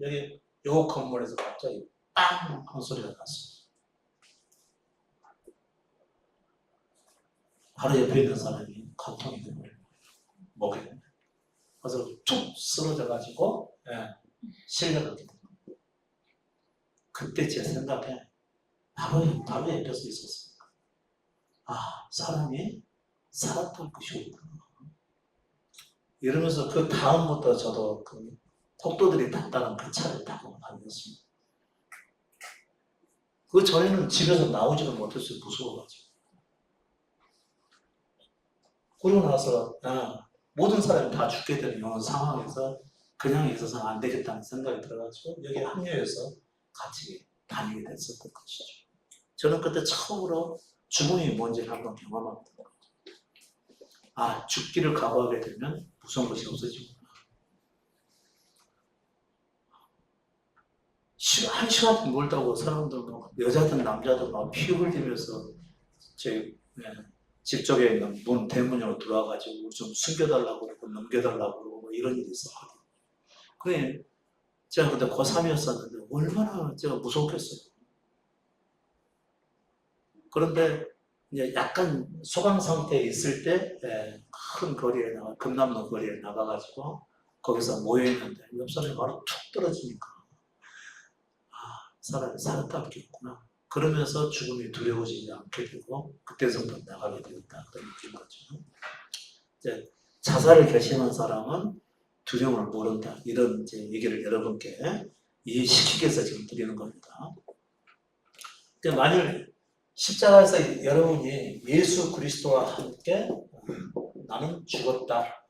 여기 요 건물에서 갑자기 빵! 한 소리가 났어요. 바로 옆에 있는 사람이 간통이 되버려요. 목에. 그래서 툭 쓰러져가지고 실려가게 됩니다. 그때 제 생각에 바로 옆에서 있었습니다. 사람이 살았던 것이구나. 이러면서 그 다음부터 저도 그 폭도들이 탔다는 그 차를 타고 다녔습니다. 그 전에는 집에서 나오지도 못했어요. 무서워가지고. 그러고 나서 모든 사람이 다 죽게 되는 이런 상황에서 그냥 있어서는 안 되겠다는 생각이 들어가지고 여기에 합류해서 같이 다니게 됐었던 것이죠. 저는 그때 처음으로 죽음이 뭔지를 한번 경험합니다. 죽기를 각오하게 되면 무서운 것이 없어지구나. 한 시간 멀다고 사람들 여자든 남자든 막 피 흘리면서 제 집 쪽에 있는 문 대문으로 들어와가지고 좀 숨겨달라고 그러고 넘겨달라고 그러고 뭐 이런 일이 있었거든요. 그래 제가 그때 고3이었었는데 얼마나 제가 무서웠겠어요. 그런데 이제 약간 소강 상태에 있을 때 큰 거리에 금남로 거리에 나가가지고 거기서 모여있는데 옆 사람이 바로 툭 떨어지니까 사람이 살았다 느꼈구나. 그러면서 죽음이 두려워지지 않게 되고 그때서부터 나가게 되었다. 그런 느낀 거죠. 이제 자살을 결심한 사람은 두려움을 모른다. 이런 이제 얘기를 여러분께 이해시키기 위해서 지금 드리는 겁니다. 만일 십자가에서 여러분이 예수 그리스도와 함께 나는 죽었다.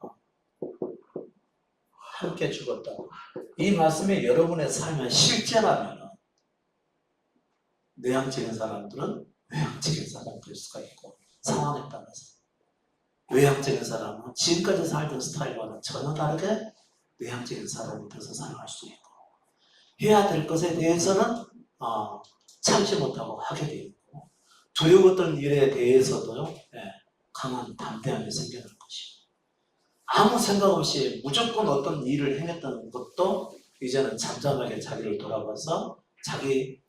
함께 죽었다. 이 말씀이 여러분의 삶의 실제라면 내향적인 사람들은 외향적인 사람이 될 수가 있고 상황에 따라서 외향적인 사람은 지금까지 살던 스타일과는 전혀 다르게 내향적인 사람이 돼서 살아갈 수 있고 해야 될 것에 대해서는 참지 못하고 하게 되어 있고 두려웠던 일에 대해서도 강한 담대함이 생겨날 것이고 아무 생각 없이 무조건 어떤 일을 행했던 것도 이제는 잠잠하게 자기를 돌아봐서 자기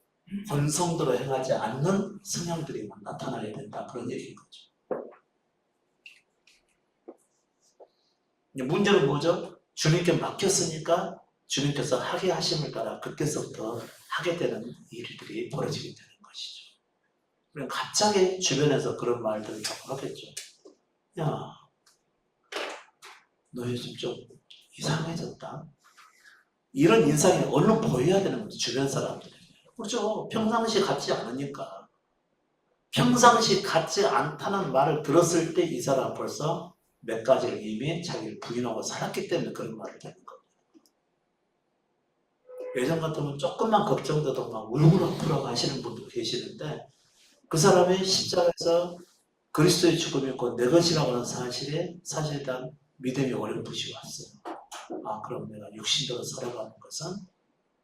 본성대로 행하지 않는 성향들이 나타나야 된다. 그런 얘기인 거죠. 문제는 뭐죠? 주님께 맡겼으니까 주님께서 하게 하심을 따라 그때서부터 하게 되는 일들이 벌어지게 되는 것이죠. 우리는 갑자기 주변에서 그런 말들을 자꾸 하겠죠. 야, 너 요즘 좀 이상해졌다. 이런 인상이 얼른 보여야 되는 거죠. 주변 사람들에게. 그렇죠. 평상시 같지 않으니까. 평상시 같지 않다는 말을 들었을 때 이 사람은 벌써 몇 가지를 이미 자기를 부인하고 살았기 때문에 그런 말을 하는 겁니다. 예전 같으면 조금만 걱정돼도 막 울고불고 하시는 분도 계시는데 그 사람이 십자가에서 그리스도의 죽음이 곧 내 것이라고 하는 사실에 대한 믿음이 어렴풋이 왔어요. 그럼 내가 육신대로 살아가는 것은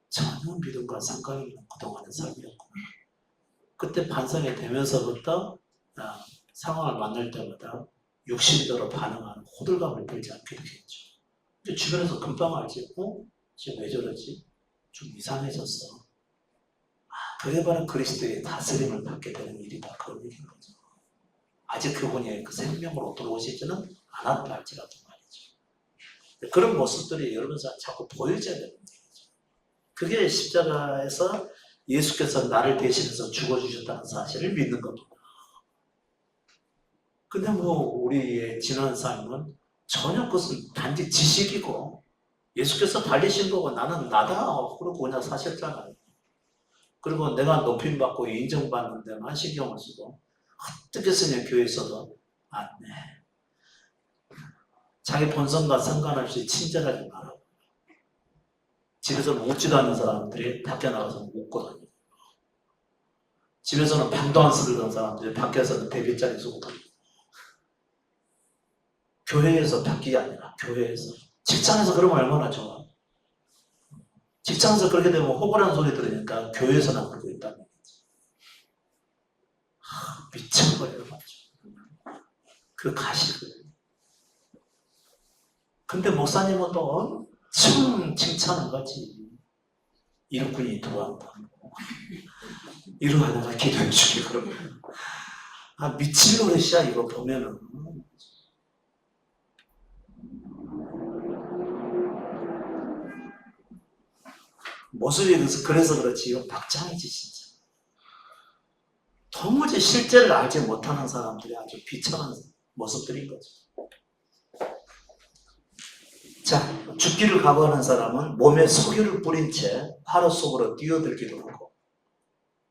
전혀 믿음과 상관이 없는 그동안의 삶이었구나. 그때 반성이 되면서부터 상황을 만날 때마다 육신대로 반응하는 호들갑을 들지 않게 되겠죠. 주변에서 금방 알지, 쟤 왜 저러지? 좀 이상해졌어. 그게 바로 그리스도의 다스림을 받게 되는 일이다. 그런 얘기인 거죠. 아직 그분이 그 생명으로 들어오시지는 않았다 할지라도 말이죠. 그런 모습들이 여러분들 자꾸 보여져야 되는 얘기죠. 그게 십자가에서 예수께서 나를 대신해서 죽어주셨다는 사실을 믿는 겁니다. 근데 우리의 지난 삶은 전혀 그것은 단지 지식이고 예수께서 달리신 거고 나는 나다 그러고 그냥 사셨잖아요. 그리고 내가 높임받고 인정받는 데만 신경을 쓰고 어떻게 쓰냐 교회에서도 안 돼. 자기 본성과 상관없이 친절하지 말라고. 집에서는 웃지도 않는 사람들이 밖에 나가서 웃고 다니고, 집에서는 방도 안 쓰던 사람들이 밖에서는 데뷔짜리 쓰고 다니고, 교회에서 바뀌게 아니라 교회에서, 직장에서 그러면 얼마나 좋아. 직장에서 그렇게 되면 호구라는 소리 들으니까 교회에서나 그러고 있다는 얘기지. 미쳐버려요, 맞죠? 그 가식을. 근데 목사님은 또 엄청 칭찬한 거지. 일꾼이 들어왔다. 이러다가 기도해 주게 그러면. 미칠 노릇이야, 이거 보면은. 모습이 그래서 그렇지, 이거 박장이지, 진짜. 도무지 실제를 알지 못하는 사람들이 아주 비참한 모습들인 거죠. 자, 죽기를 각오하는 사람은 몸에 석유를 뿌린 채 화로 속으로 뛰어들기도 하고,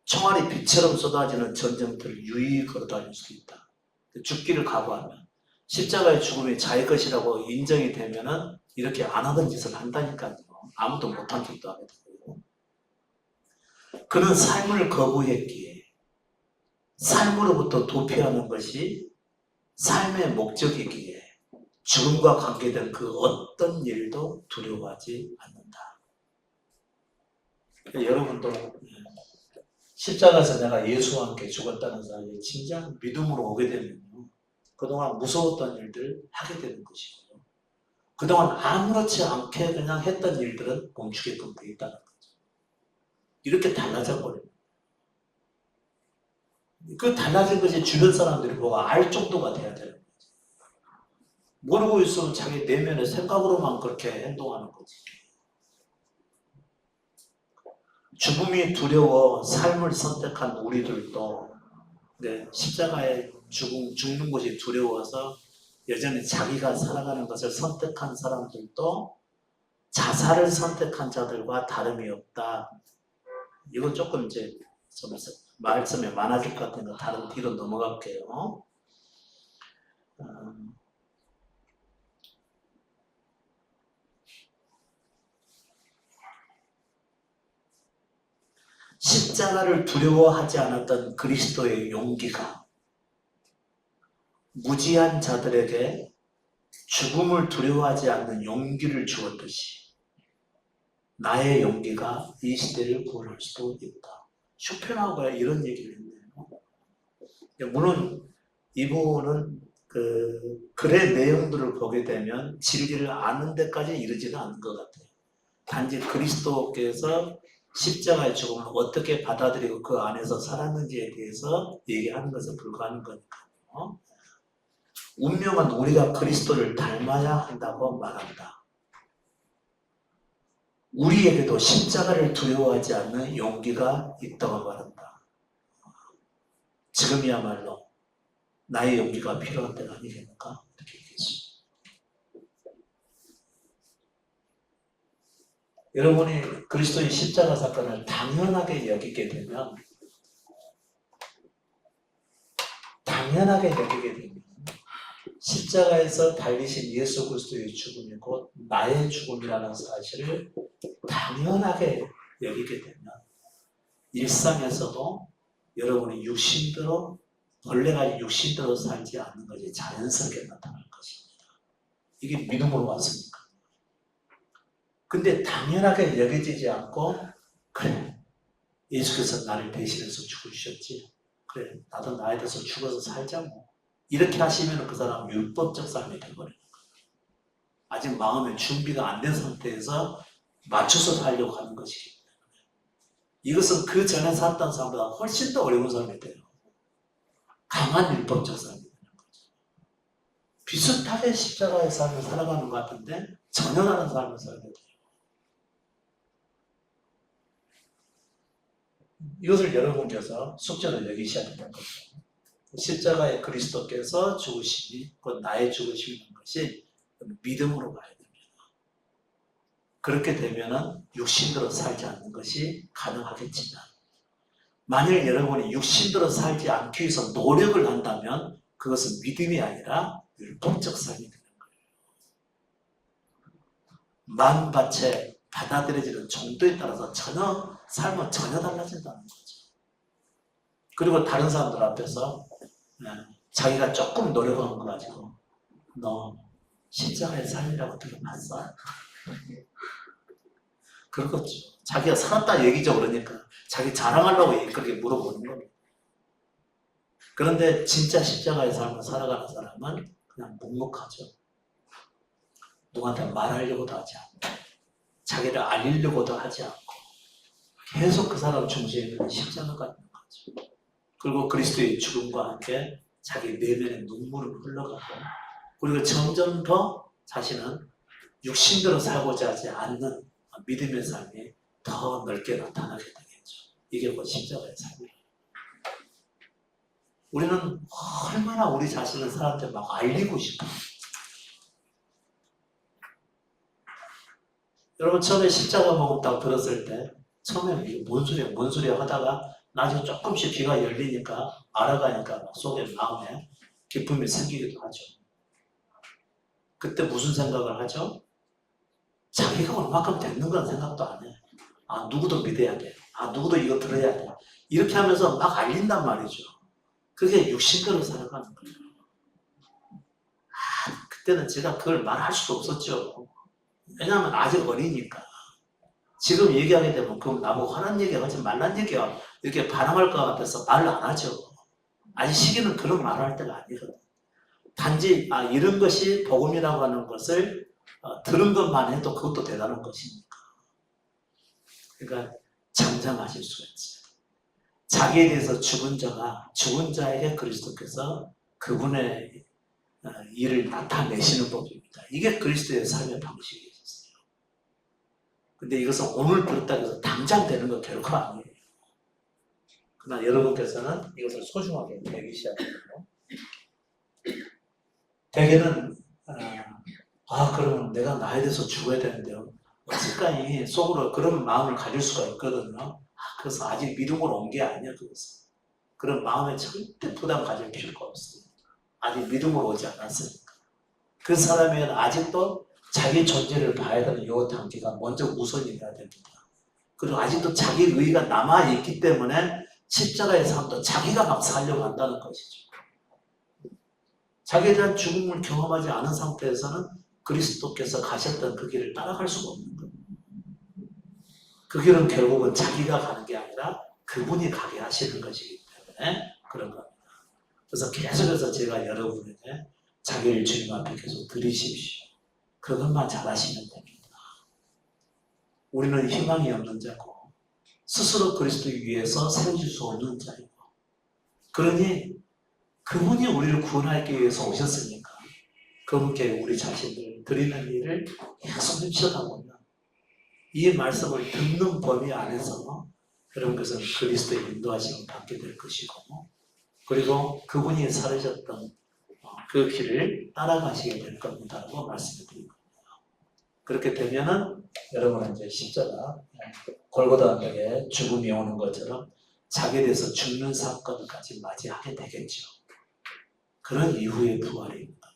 총알이 빛처럼 쏟아지는 전쟁터를 유유히 걸어다닐 수 있다. 죽기를 각오하면, 십자가의 죽음이 자기 것이라고 인정이 되면은 이렇게 안 하던 짓을 한다니까요. 아무도 못한 짓도 안 했고. 그는 삶을 거부했기에 삶으로부터 도피하는 것이 삶의 목적이기에 죽음과 관계된 그 어떤 일도 두려워하지 않는다. 여러분도 십자가에서 내가 예수와 함께 죽었다는 사실에 진짜 믿음으로 오게 되면 그동안 무서웠던 일들 하게 되는 것이고요. 그동안 아무렇지 않게 그냥 했던 일들은 멈추게끔 되어 있다는 거죠. 이렇게 달라져 버려요. 그 달라진 것이 주변 사람들이 보고 알 정도가 돼야 되는 거죠. 모르고 있으면 자기 내면의 생각으로만 그렇게 행동하는 거지. 죽음이 두려워 삶을 선택한 우리들도 십자가에 죽는 것이 두려워서 여전히 자기가 살아가는 것을 선택한 사람들도 자살을 선택한 자들과 다름이 없다. 이거 조금 이제 말씀에 많아질 것 같은 거 다른 뒤로 넘어갈게요. 십자가를 두려워하지 않았던 그리스도의 용기가 무지한 자들에게 죽음을 두려워하지 않는 용기를 주었듯이 나의 용기가 이 시대를 구원할 수도 있다. 쇼펜하우어가 이런 얘기를 했네요. 물론 이분은 글의 내용들을 보게 되면 진리를 아는 데까지 이르지는 않은 것 같아요. 단지 그리스도께서 십자가의 죽음을 어떻게 받아들이고 그 안에서 살았는지에 대해서 얘기하는 것에 불과한 거니까요. 운명은 우리가 그리스도를 닮아야 한다고 말한다. 우리에게도 십자가를 두려워하지 않는 용기가 있다고 말한다. 지금이야말로 나의 용기가 필요한 때가 아니겠는가? 이렇게 얘기했습니다. 여러분이 그리스도의 십자가 사건을 당연하게 여기게 되면 십자가에서 달리신 예수 그리스도의 죽음이 곧 나의 죽음이라는 사실을 당연하게 여기게 되면 일상에서도 여러분이 육신대로 본래가 육신대로 살지 않는 것이 자연스럽게 나타날 것입니다. 이게 믿음으로 왔으니까. 근데 당연하게 여겨지지 않고 그래 예수께서 나를 대신해서 죽으셨지. 그래 나도 나에 대해서 죽어서 살자 뭐. 이렇게 하시면 그 사람은 율법적 삶이 되어버리는 거예요. 아직 마음의 준비가 안 된 상태에서 맞춰서 살려고 하는 것이기 때문에 이것은 그 전에 살았던 사람보다 훨씬 더 어려운 삶이 돼요. 강한 율법적 삶이 되는 거죠. 비슷하게 십자가의 삶을 살아가는 것 같은데 전혀 다른 삶을 살게 돼요. 이것을 여러분께서 숙제로 여기셔야 되는 거죠. 십자가의 그리스도께서 죽으심이 곧 나의 죽으심이라는 것이 믿음으로 봐야 됩니다. 그렇게 되면 육신대로 살지 않는 것이 가능하겠지만 만일 여러분이 육신대로 살지 않기 위해서 노력을 한다면 그것은 믿음이 아니라 율법적 삶이 되는 거예요. 마음밭에 받아들여지는 정도에 따라서 삶은 전혀 달라진다는 거죠. 그리고 다른 사람들 앞에서 자기가 조금 노력한 거 가지고 너 십자가의 삶이라고 들어봤어? 그렇겠죠. 자기가 살았다 얘기죠. 그러니까 자기 자랑하려고 그렇게 물어보는 겁니다. 그런데 진짜 십자가의 삶을 살아가는 사람은 그냥 묵묵하죠. 누구한테 말하려고도 하지 않고 자기를 알리려고도 하지 않고 계속 그 사람 중심에 있는 십자가가 있는 거죠. 그리고 그리스도의 죽음과 함께 자기 내면의 눈물을 흘러가고 그리고 점점 더 자신은 육신대로 살고자 하지 않는 믿음의 삶이 더 넓게 나타나게 되겠죠. 이게 곧 십자가의 삶이에요. 우리는 얼마나 우리 자신을 사람한테 막 알리고 싶어요. 여러분 처음에 십자가 먹었다고 들었을 때 처음에 이게 뭔 소리야 하다가 나중에 조금씩 귀가 열리니까 알아가니까 속에 마음에 기쁨이 생기기도 하죠. 그때 무슨 생각을 하죠? 자기가 얼마큼 됐는 건 생각도 안 해. 아 누구도 믿어야 돼. 아 누구도 이거 들어야 돼. 이렇게 하면서 막 알린단 말이죠. 그게 육신대로 살아가는 거예요. 그때는 제가 그걸 말할 수도 없었죠. 왜냐하면 아직 어리니까. 지금 얘기하게 되면 그럼 나보고 화난 얘기 하지 말란 얘기야. 이렇게 반항할 것 같아서 말을 안 하죠. 아직 시기는 그런 말을 할 때가 아니거든. 단지 이런 것이 복음이라고 하는 것을 들은 것만 해도 그것도 대단한 것이니까. 그러니까 장장하실 수가 있어요. 자기에 대해서 죽은 자에게 그리스도께서 그분의 일을 나타내시는 법입니다. 이게 그리스도의 삶의 방식이 있었어요. 근데 이것은 오늘 들었다고 해서 당장 되는 건 결코 아니에요. 그러나 여러분께서는 이것을 소중하게 여기셔야 돼요. 대개는 그러면 내가 나에 대해서 죽어야 되는데요. 어찌까지 속으로 그런 마음을 가질 수가 있거든요. 그래서 아직 믿음으로 온 게 아니야. 그것은. 그런 마음에 절대 부담 가질 필요가 없어요. 아직 믿음으로 오지 않았으니까. 그 사람에게는 아직도 자기 존재를 봐야 되는 요 단계가 먼저 우선이 돼야 됩니다. 그리고 아직도 자기 의의가 남아있기 때문에 십자가의 삶도 자기가 막 살려고 한다는 것이죠. 자기에 대한 죽음을 경험하지 않은 상태에서는 그리스도께서 가셨던 그 길을 따라갈 수가 없는 거예요. 그 길은 결국은 자기가 가는 게 아니라 그분이 가게 하시는 것이기 때문에 그런 겁니다. 그래서 계속해서 제가 여러분에게 자기를 주님 앞에 계속 드리십시오. 그것만 잘하시면 됩니다. 우리는 희망이 없는 자고 스스로 그리스도 위해서 세워질 수 없는 자이고 그러니 그분이 우리를 구원하기 위해서 오셨으니까 그분께 우리 자신을 드리는 일을 계속 힘써가보면 이 말씀을 듣는 범위 안에서 여러분께서는 그리스도의 인도하심을 받게 될 것이고 그리고 그분이 살으셨던 그 길을 따라가시게 될 겁니다라고 말씀을 드립니다. 그렇게 되면은 여러분은 이제 십자가 골고다 언덕에 죽음이 오는 것처럼 자기에 대해서 죽는 사건까지 맞이하게 되겠죠. 그런 이후의 부활입니다.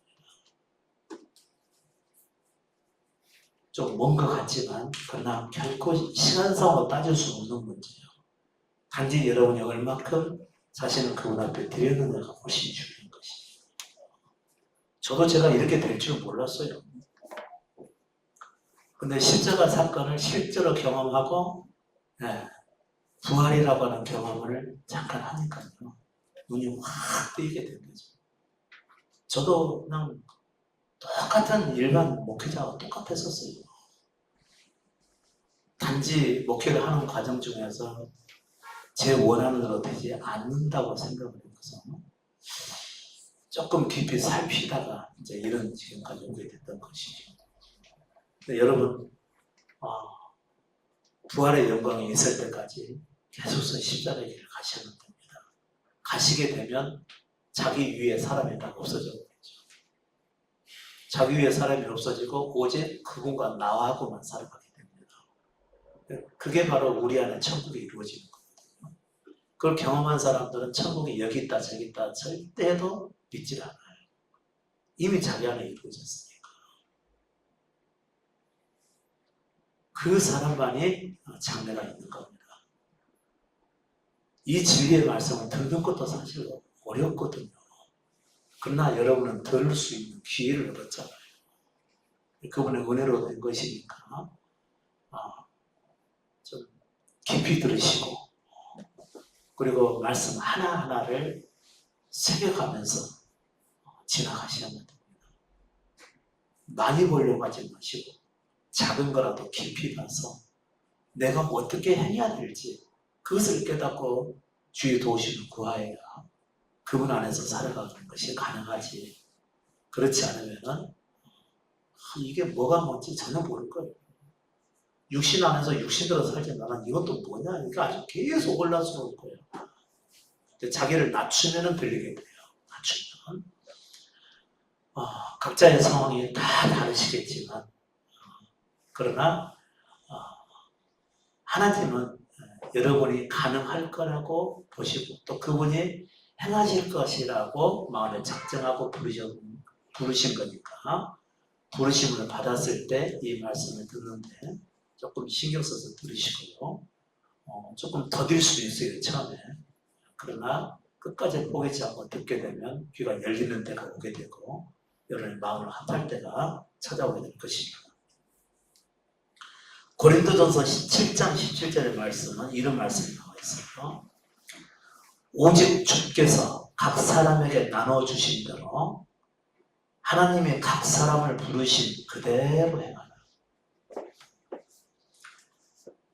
좀 먼 것 같지만 그러나 결코 시간상으로 따질 수 없는 문제예요. 단지 여러분이 얼마큼 자신을 그분 앞에 드렸느냐가 훨씬 중요한 것이에요. 저도 제가 이렇게 될 줄 몰랐어요. 근데 십자가 사건을 실제로 경험하고 부활이라고 하는 경험을 잠깐 하니까요. 눈이 확 뜨이게 된 거죠. 저도 그냥 똑같은 일반 목회자와 똑같았었어요. 단지 목회를 하는 과정 중에서 제 원하는 대로 되지 않는다고 생각을 해서 조금 깊이 살피다가 이제 이런 지금까지 오게 됐던 것이죠. 근데 여러분, 부활의 영광이 있을 때까지 계속해서 십자가의 길을 가셔야 됩니다. 가시게 되면 자기 위에 사람이 딱 없어져 버리죠. 자기 위에 사람이 없어지고 오직 그분과 나하고만 살아가게 됩니다. 그게 바로 우리 안에 천국이 이루어지는 거거든요. 그걸 경험한 사람들은 천국이 여기 있다 저기 있다 절대도 믿질 않아요. 이미 자기 안에 이루어졌으니까. 그 사람만이 장래가 있는 겁니다. 이 진리의 말씀을 듣는 것도 사실 어렵거든요. 그러나 여러분은 들을 수 있는 기회를 얻었잖아요. 그분의 은혜로 된 것이니까 좀 깊이 들으시고 그리고 말씀 하나하나를 새겨가면서 지나가셔야 됩니다. 많이 보려고 하지 마시고 작은 거라도 깊이 가서 내가 어떻게 행해야 될지 그것을 깨닫고 주의 도우심을 구하여야 그분 안에서 살아가는 것이 가능하지. 그렇지 않으면은 이게 뭐가 뭔지 전혀 모를 거예요. 육신 안에서 육신대로 살지 나는 이것도 뭐냐 이게 아주 계속 혼란스러울 거예요. 자기를 낮추면은 들리겠네요. 낮추면 각자의 상황이 다 다르시겠지만 그러나 하나님은 여러분이 가능할 거라고 보시고 또 그분이 행하실 것이라고 마음에 작정하고 부르신 거니까 부르심을 받았을 때 이 말씀을 듣는데 조금 신경 써서 들으시고요. 조금 더딜 수도 있어요, 처음에. 그러나 끝까지 포기치 않고 듣게 되면 귀가 열리는 때가 오게 되고 여러분의 마음을 합할 때가 찾아오게 될 것입니다. 고린도전서 17장 17절의 말씀은 이런 말씀이 나와 있어요. 오직 주께서 각 사람에게 나눠주신 대로 하나님이 각 사람을 부르신 그대로 행하라.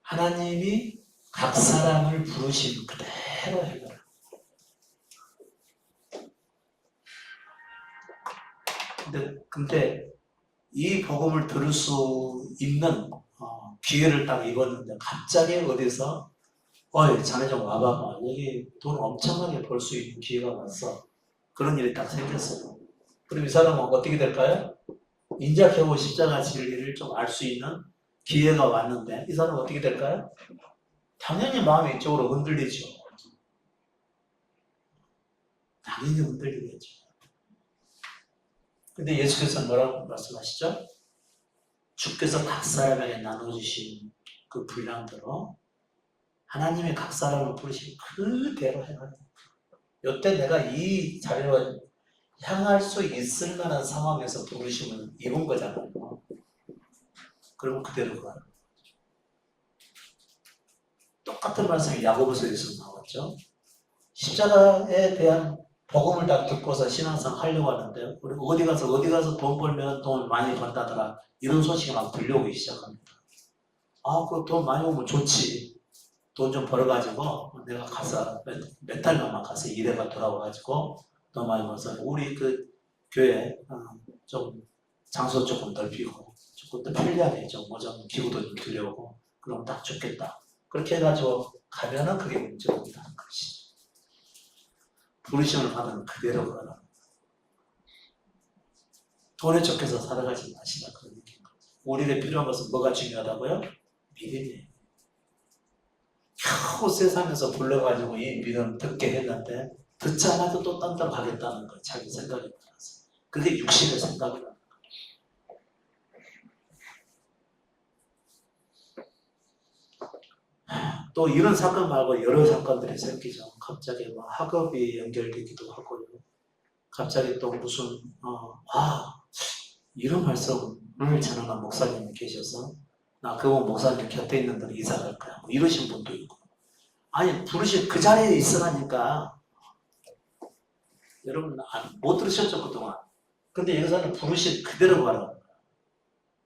하나님이 각 사람을 부르신 그대로 행하라. 근데 이 복음을 들을 수 있는 기회를 딱 입었는데 갑자기 어디서 자네 좀 와봐봐. 여기 돈 엄청나게 벌 수 있는 기회가 왔어. 그런 일이 딱 생겼어요. 그럼 이 사람은 어떻게 될까요? 인자 겨우 십자가 진리를 좀 알 수 있는 기회가 왔는데 이 사람은 어떻게 될까요? 당연히 마음이 이쪽으로 흔들리죠. 당연히 흔들리겠죠. 근데 예수께서는 뭐라고 말씀하시죠? 주께서 각 사람에게 나눠주신 그 분량대로 하나님이 각 사람을 부르신 그대로 행하라. 이때 내가 이 자리로 향할 수 있을 만한 상황에서 부르심을 입은 거잖아요. 그럼 그대로 가라. 똑같은 말씀이 야고보서에서 나왔죠. 십자가에 대한 복음을 다 듣고서 신앙생활 하려고 하는데 우리 어디 가서 돈 벌면 돈 많이 번다더라 이런 소식이 막 들려오기 시작합니다. 그 돈 많이 오면 좋지. 돈 좀 벌어가지고 내가 가서 몇 달만 가서 일해가 돌아와가지고 돈 많이 벌어서 우리 그 교회 좀 장소 조금 넓히고 조금 더 편리하게 좀 뭐좀 기구도 좀 들여오고 그럼 딱 좋겠다. 그렇게 해가지고 가면은 그게 문제가 없다는 것이. 부르심을 받으면 그대로 가라. 돈에 쫓겨서 살아가지 마시라. 그런 얘기인 거죠. 우리에게 필요한 것은 뭐가 중요하다고요? 믿음이에요. 겨우 세상에서 불러가지고 이 믿음 듣게 했는데 듣지 않아도 또 딴 데 가겠다는 거 자기 생각에 따라서. 그게 육신의 생각이라는 거예요. 또 이런 사건 말고 여러 사건들이 생기죠. 갑자기 뭐 학업이 연결되기도 하고요. 갑자기 또 무슨 이런 말씀을 전하는 목사님이 계셔서 나 그분 목사님 곁에 있는 데로 이사 갈 거야. 뭐 이러신 분도 있고. 아니 부르신 그 자리에 있으라니까. 여러분 못 들으셨죠 그동안. 근데 여기서는 부르신 그대로 가라고.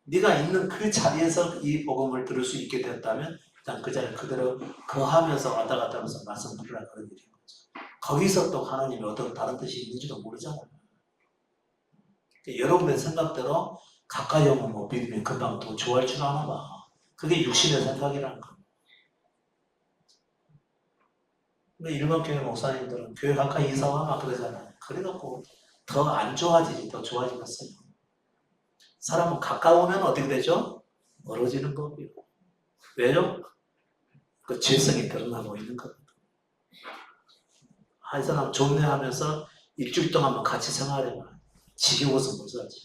네가 있는 그 자리에서 이 복음을 들을 수 있게 됐다면 일단 그 자리에 그대로 거하면서 왔다 갔다 하면서 말씀 들으라 그런 일인 거죠. 거기서 또 하나님이 어떤 다른 뜻이 있는지도 모르잖아요. 여러분의 생각대로 가까이 오면 뭐 믿음이 금방 더 좋아할 줄 아나 봐. 그게 육신의 생각이라는 거. 근데 일반 교회 목사님들은 교회 가까이 이사 와막 그러잖아요. 그래갖고 더 안 좋아지지 더 좋아지겠어요. 사람은 가까우면 어떻게 되죠? 멀어지는 법이고. 왜요? 그 죄성이 드러나고 있는 거거든요. 이 사람 좋네 하면서 일주일 동안 같이 생활해봐. 지겨워서 못 살지.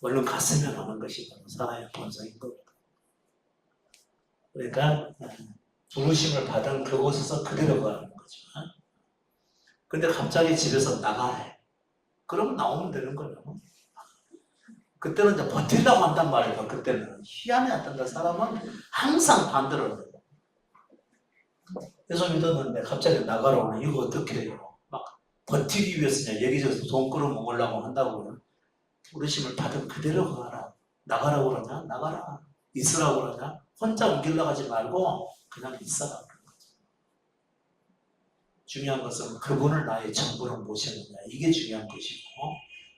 얼른 갔으면 하는 것이 바로 사람의 본성인 겁니다. 그러니까 부르심을 받은 그곳에서 그대로 가는 거죠. 근데 갑자기 집에서 나가래. 그러면 나오면 되는 거예요. 그때는 이제 버틸라고 한단 말이에요. 그때는 희한해 어떤가 사람은 항상 반대로 해요. 그래서 믿었는데 갑자기 나가라고 이거 어떻게 해요? 막 버티기 위해서 여기저기서 돈 끌어먹으려고 한다고요. 부르심을 받은 그대로 가라. 나가라고 그러냐? 나가라. 있으라고 그러냐? 혼자 옮기려고 하지 말고 그냥 있어라. 중요한 것은 그분을 나의 전부로 모시느냐. 이게 중요한 것이고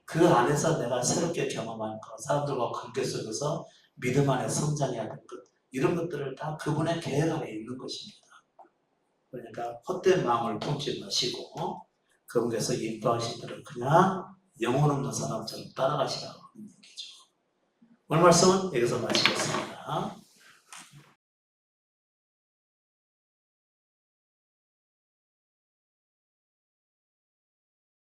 그 안에서 내가 새롭게 경험한 것, 사람들과 관계 속에서 믿음 안에 성장해야 될 것, 이런 것들을 다 그분의 계획 안에 있는 것입니다. 그러니까 헛된 마음을 품지 마시고 그분께서 인도하신 대로 그냥 영혼 없는 사람처럼 따라가시라고 하는 얘기죠. 오늘 말씀은 여기서 마치겠습니다.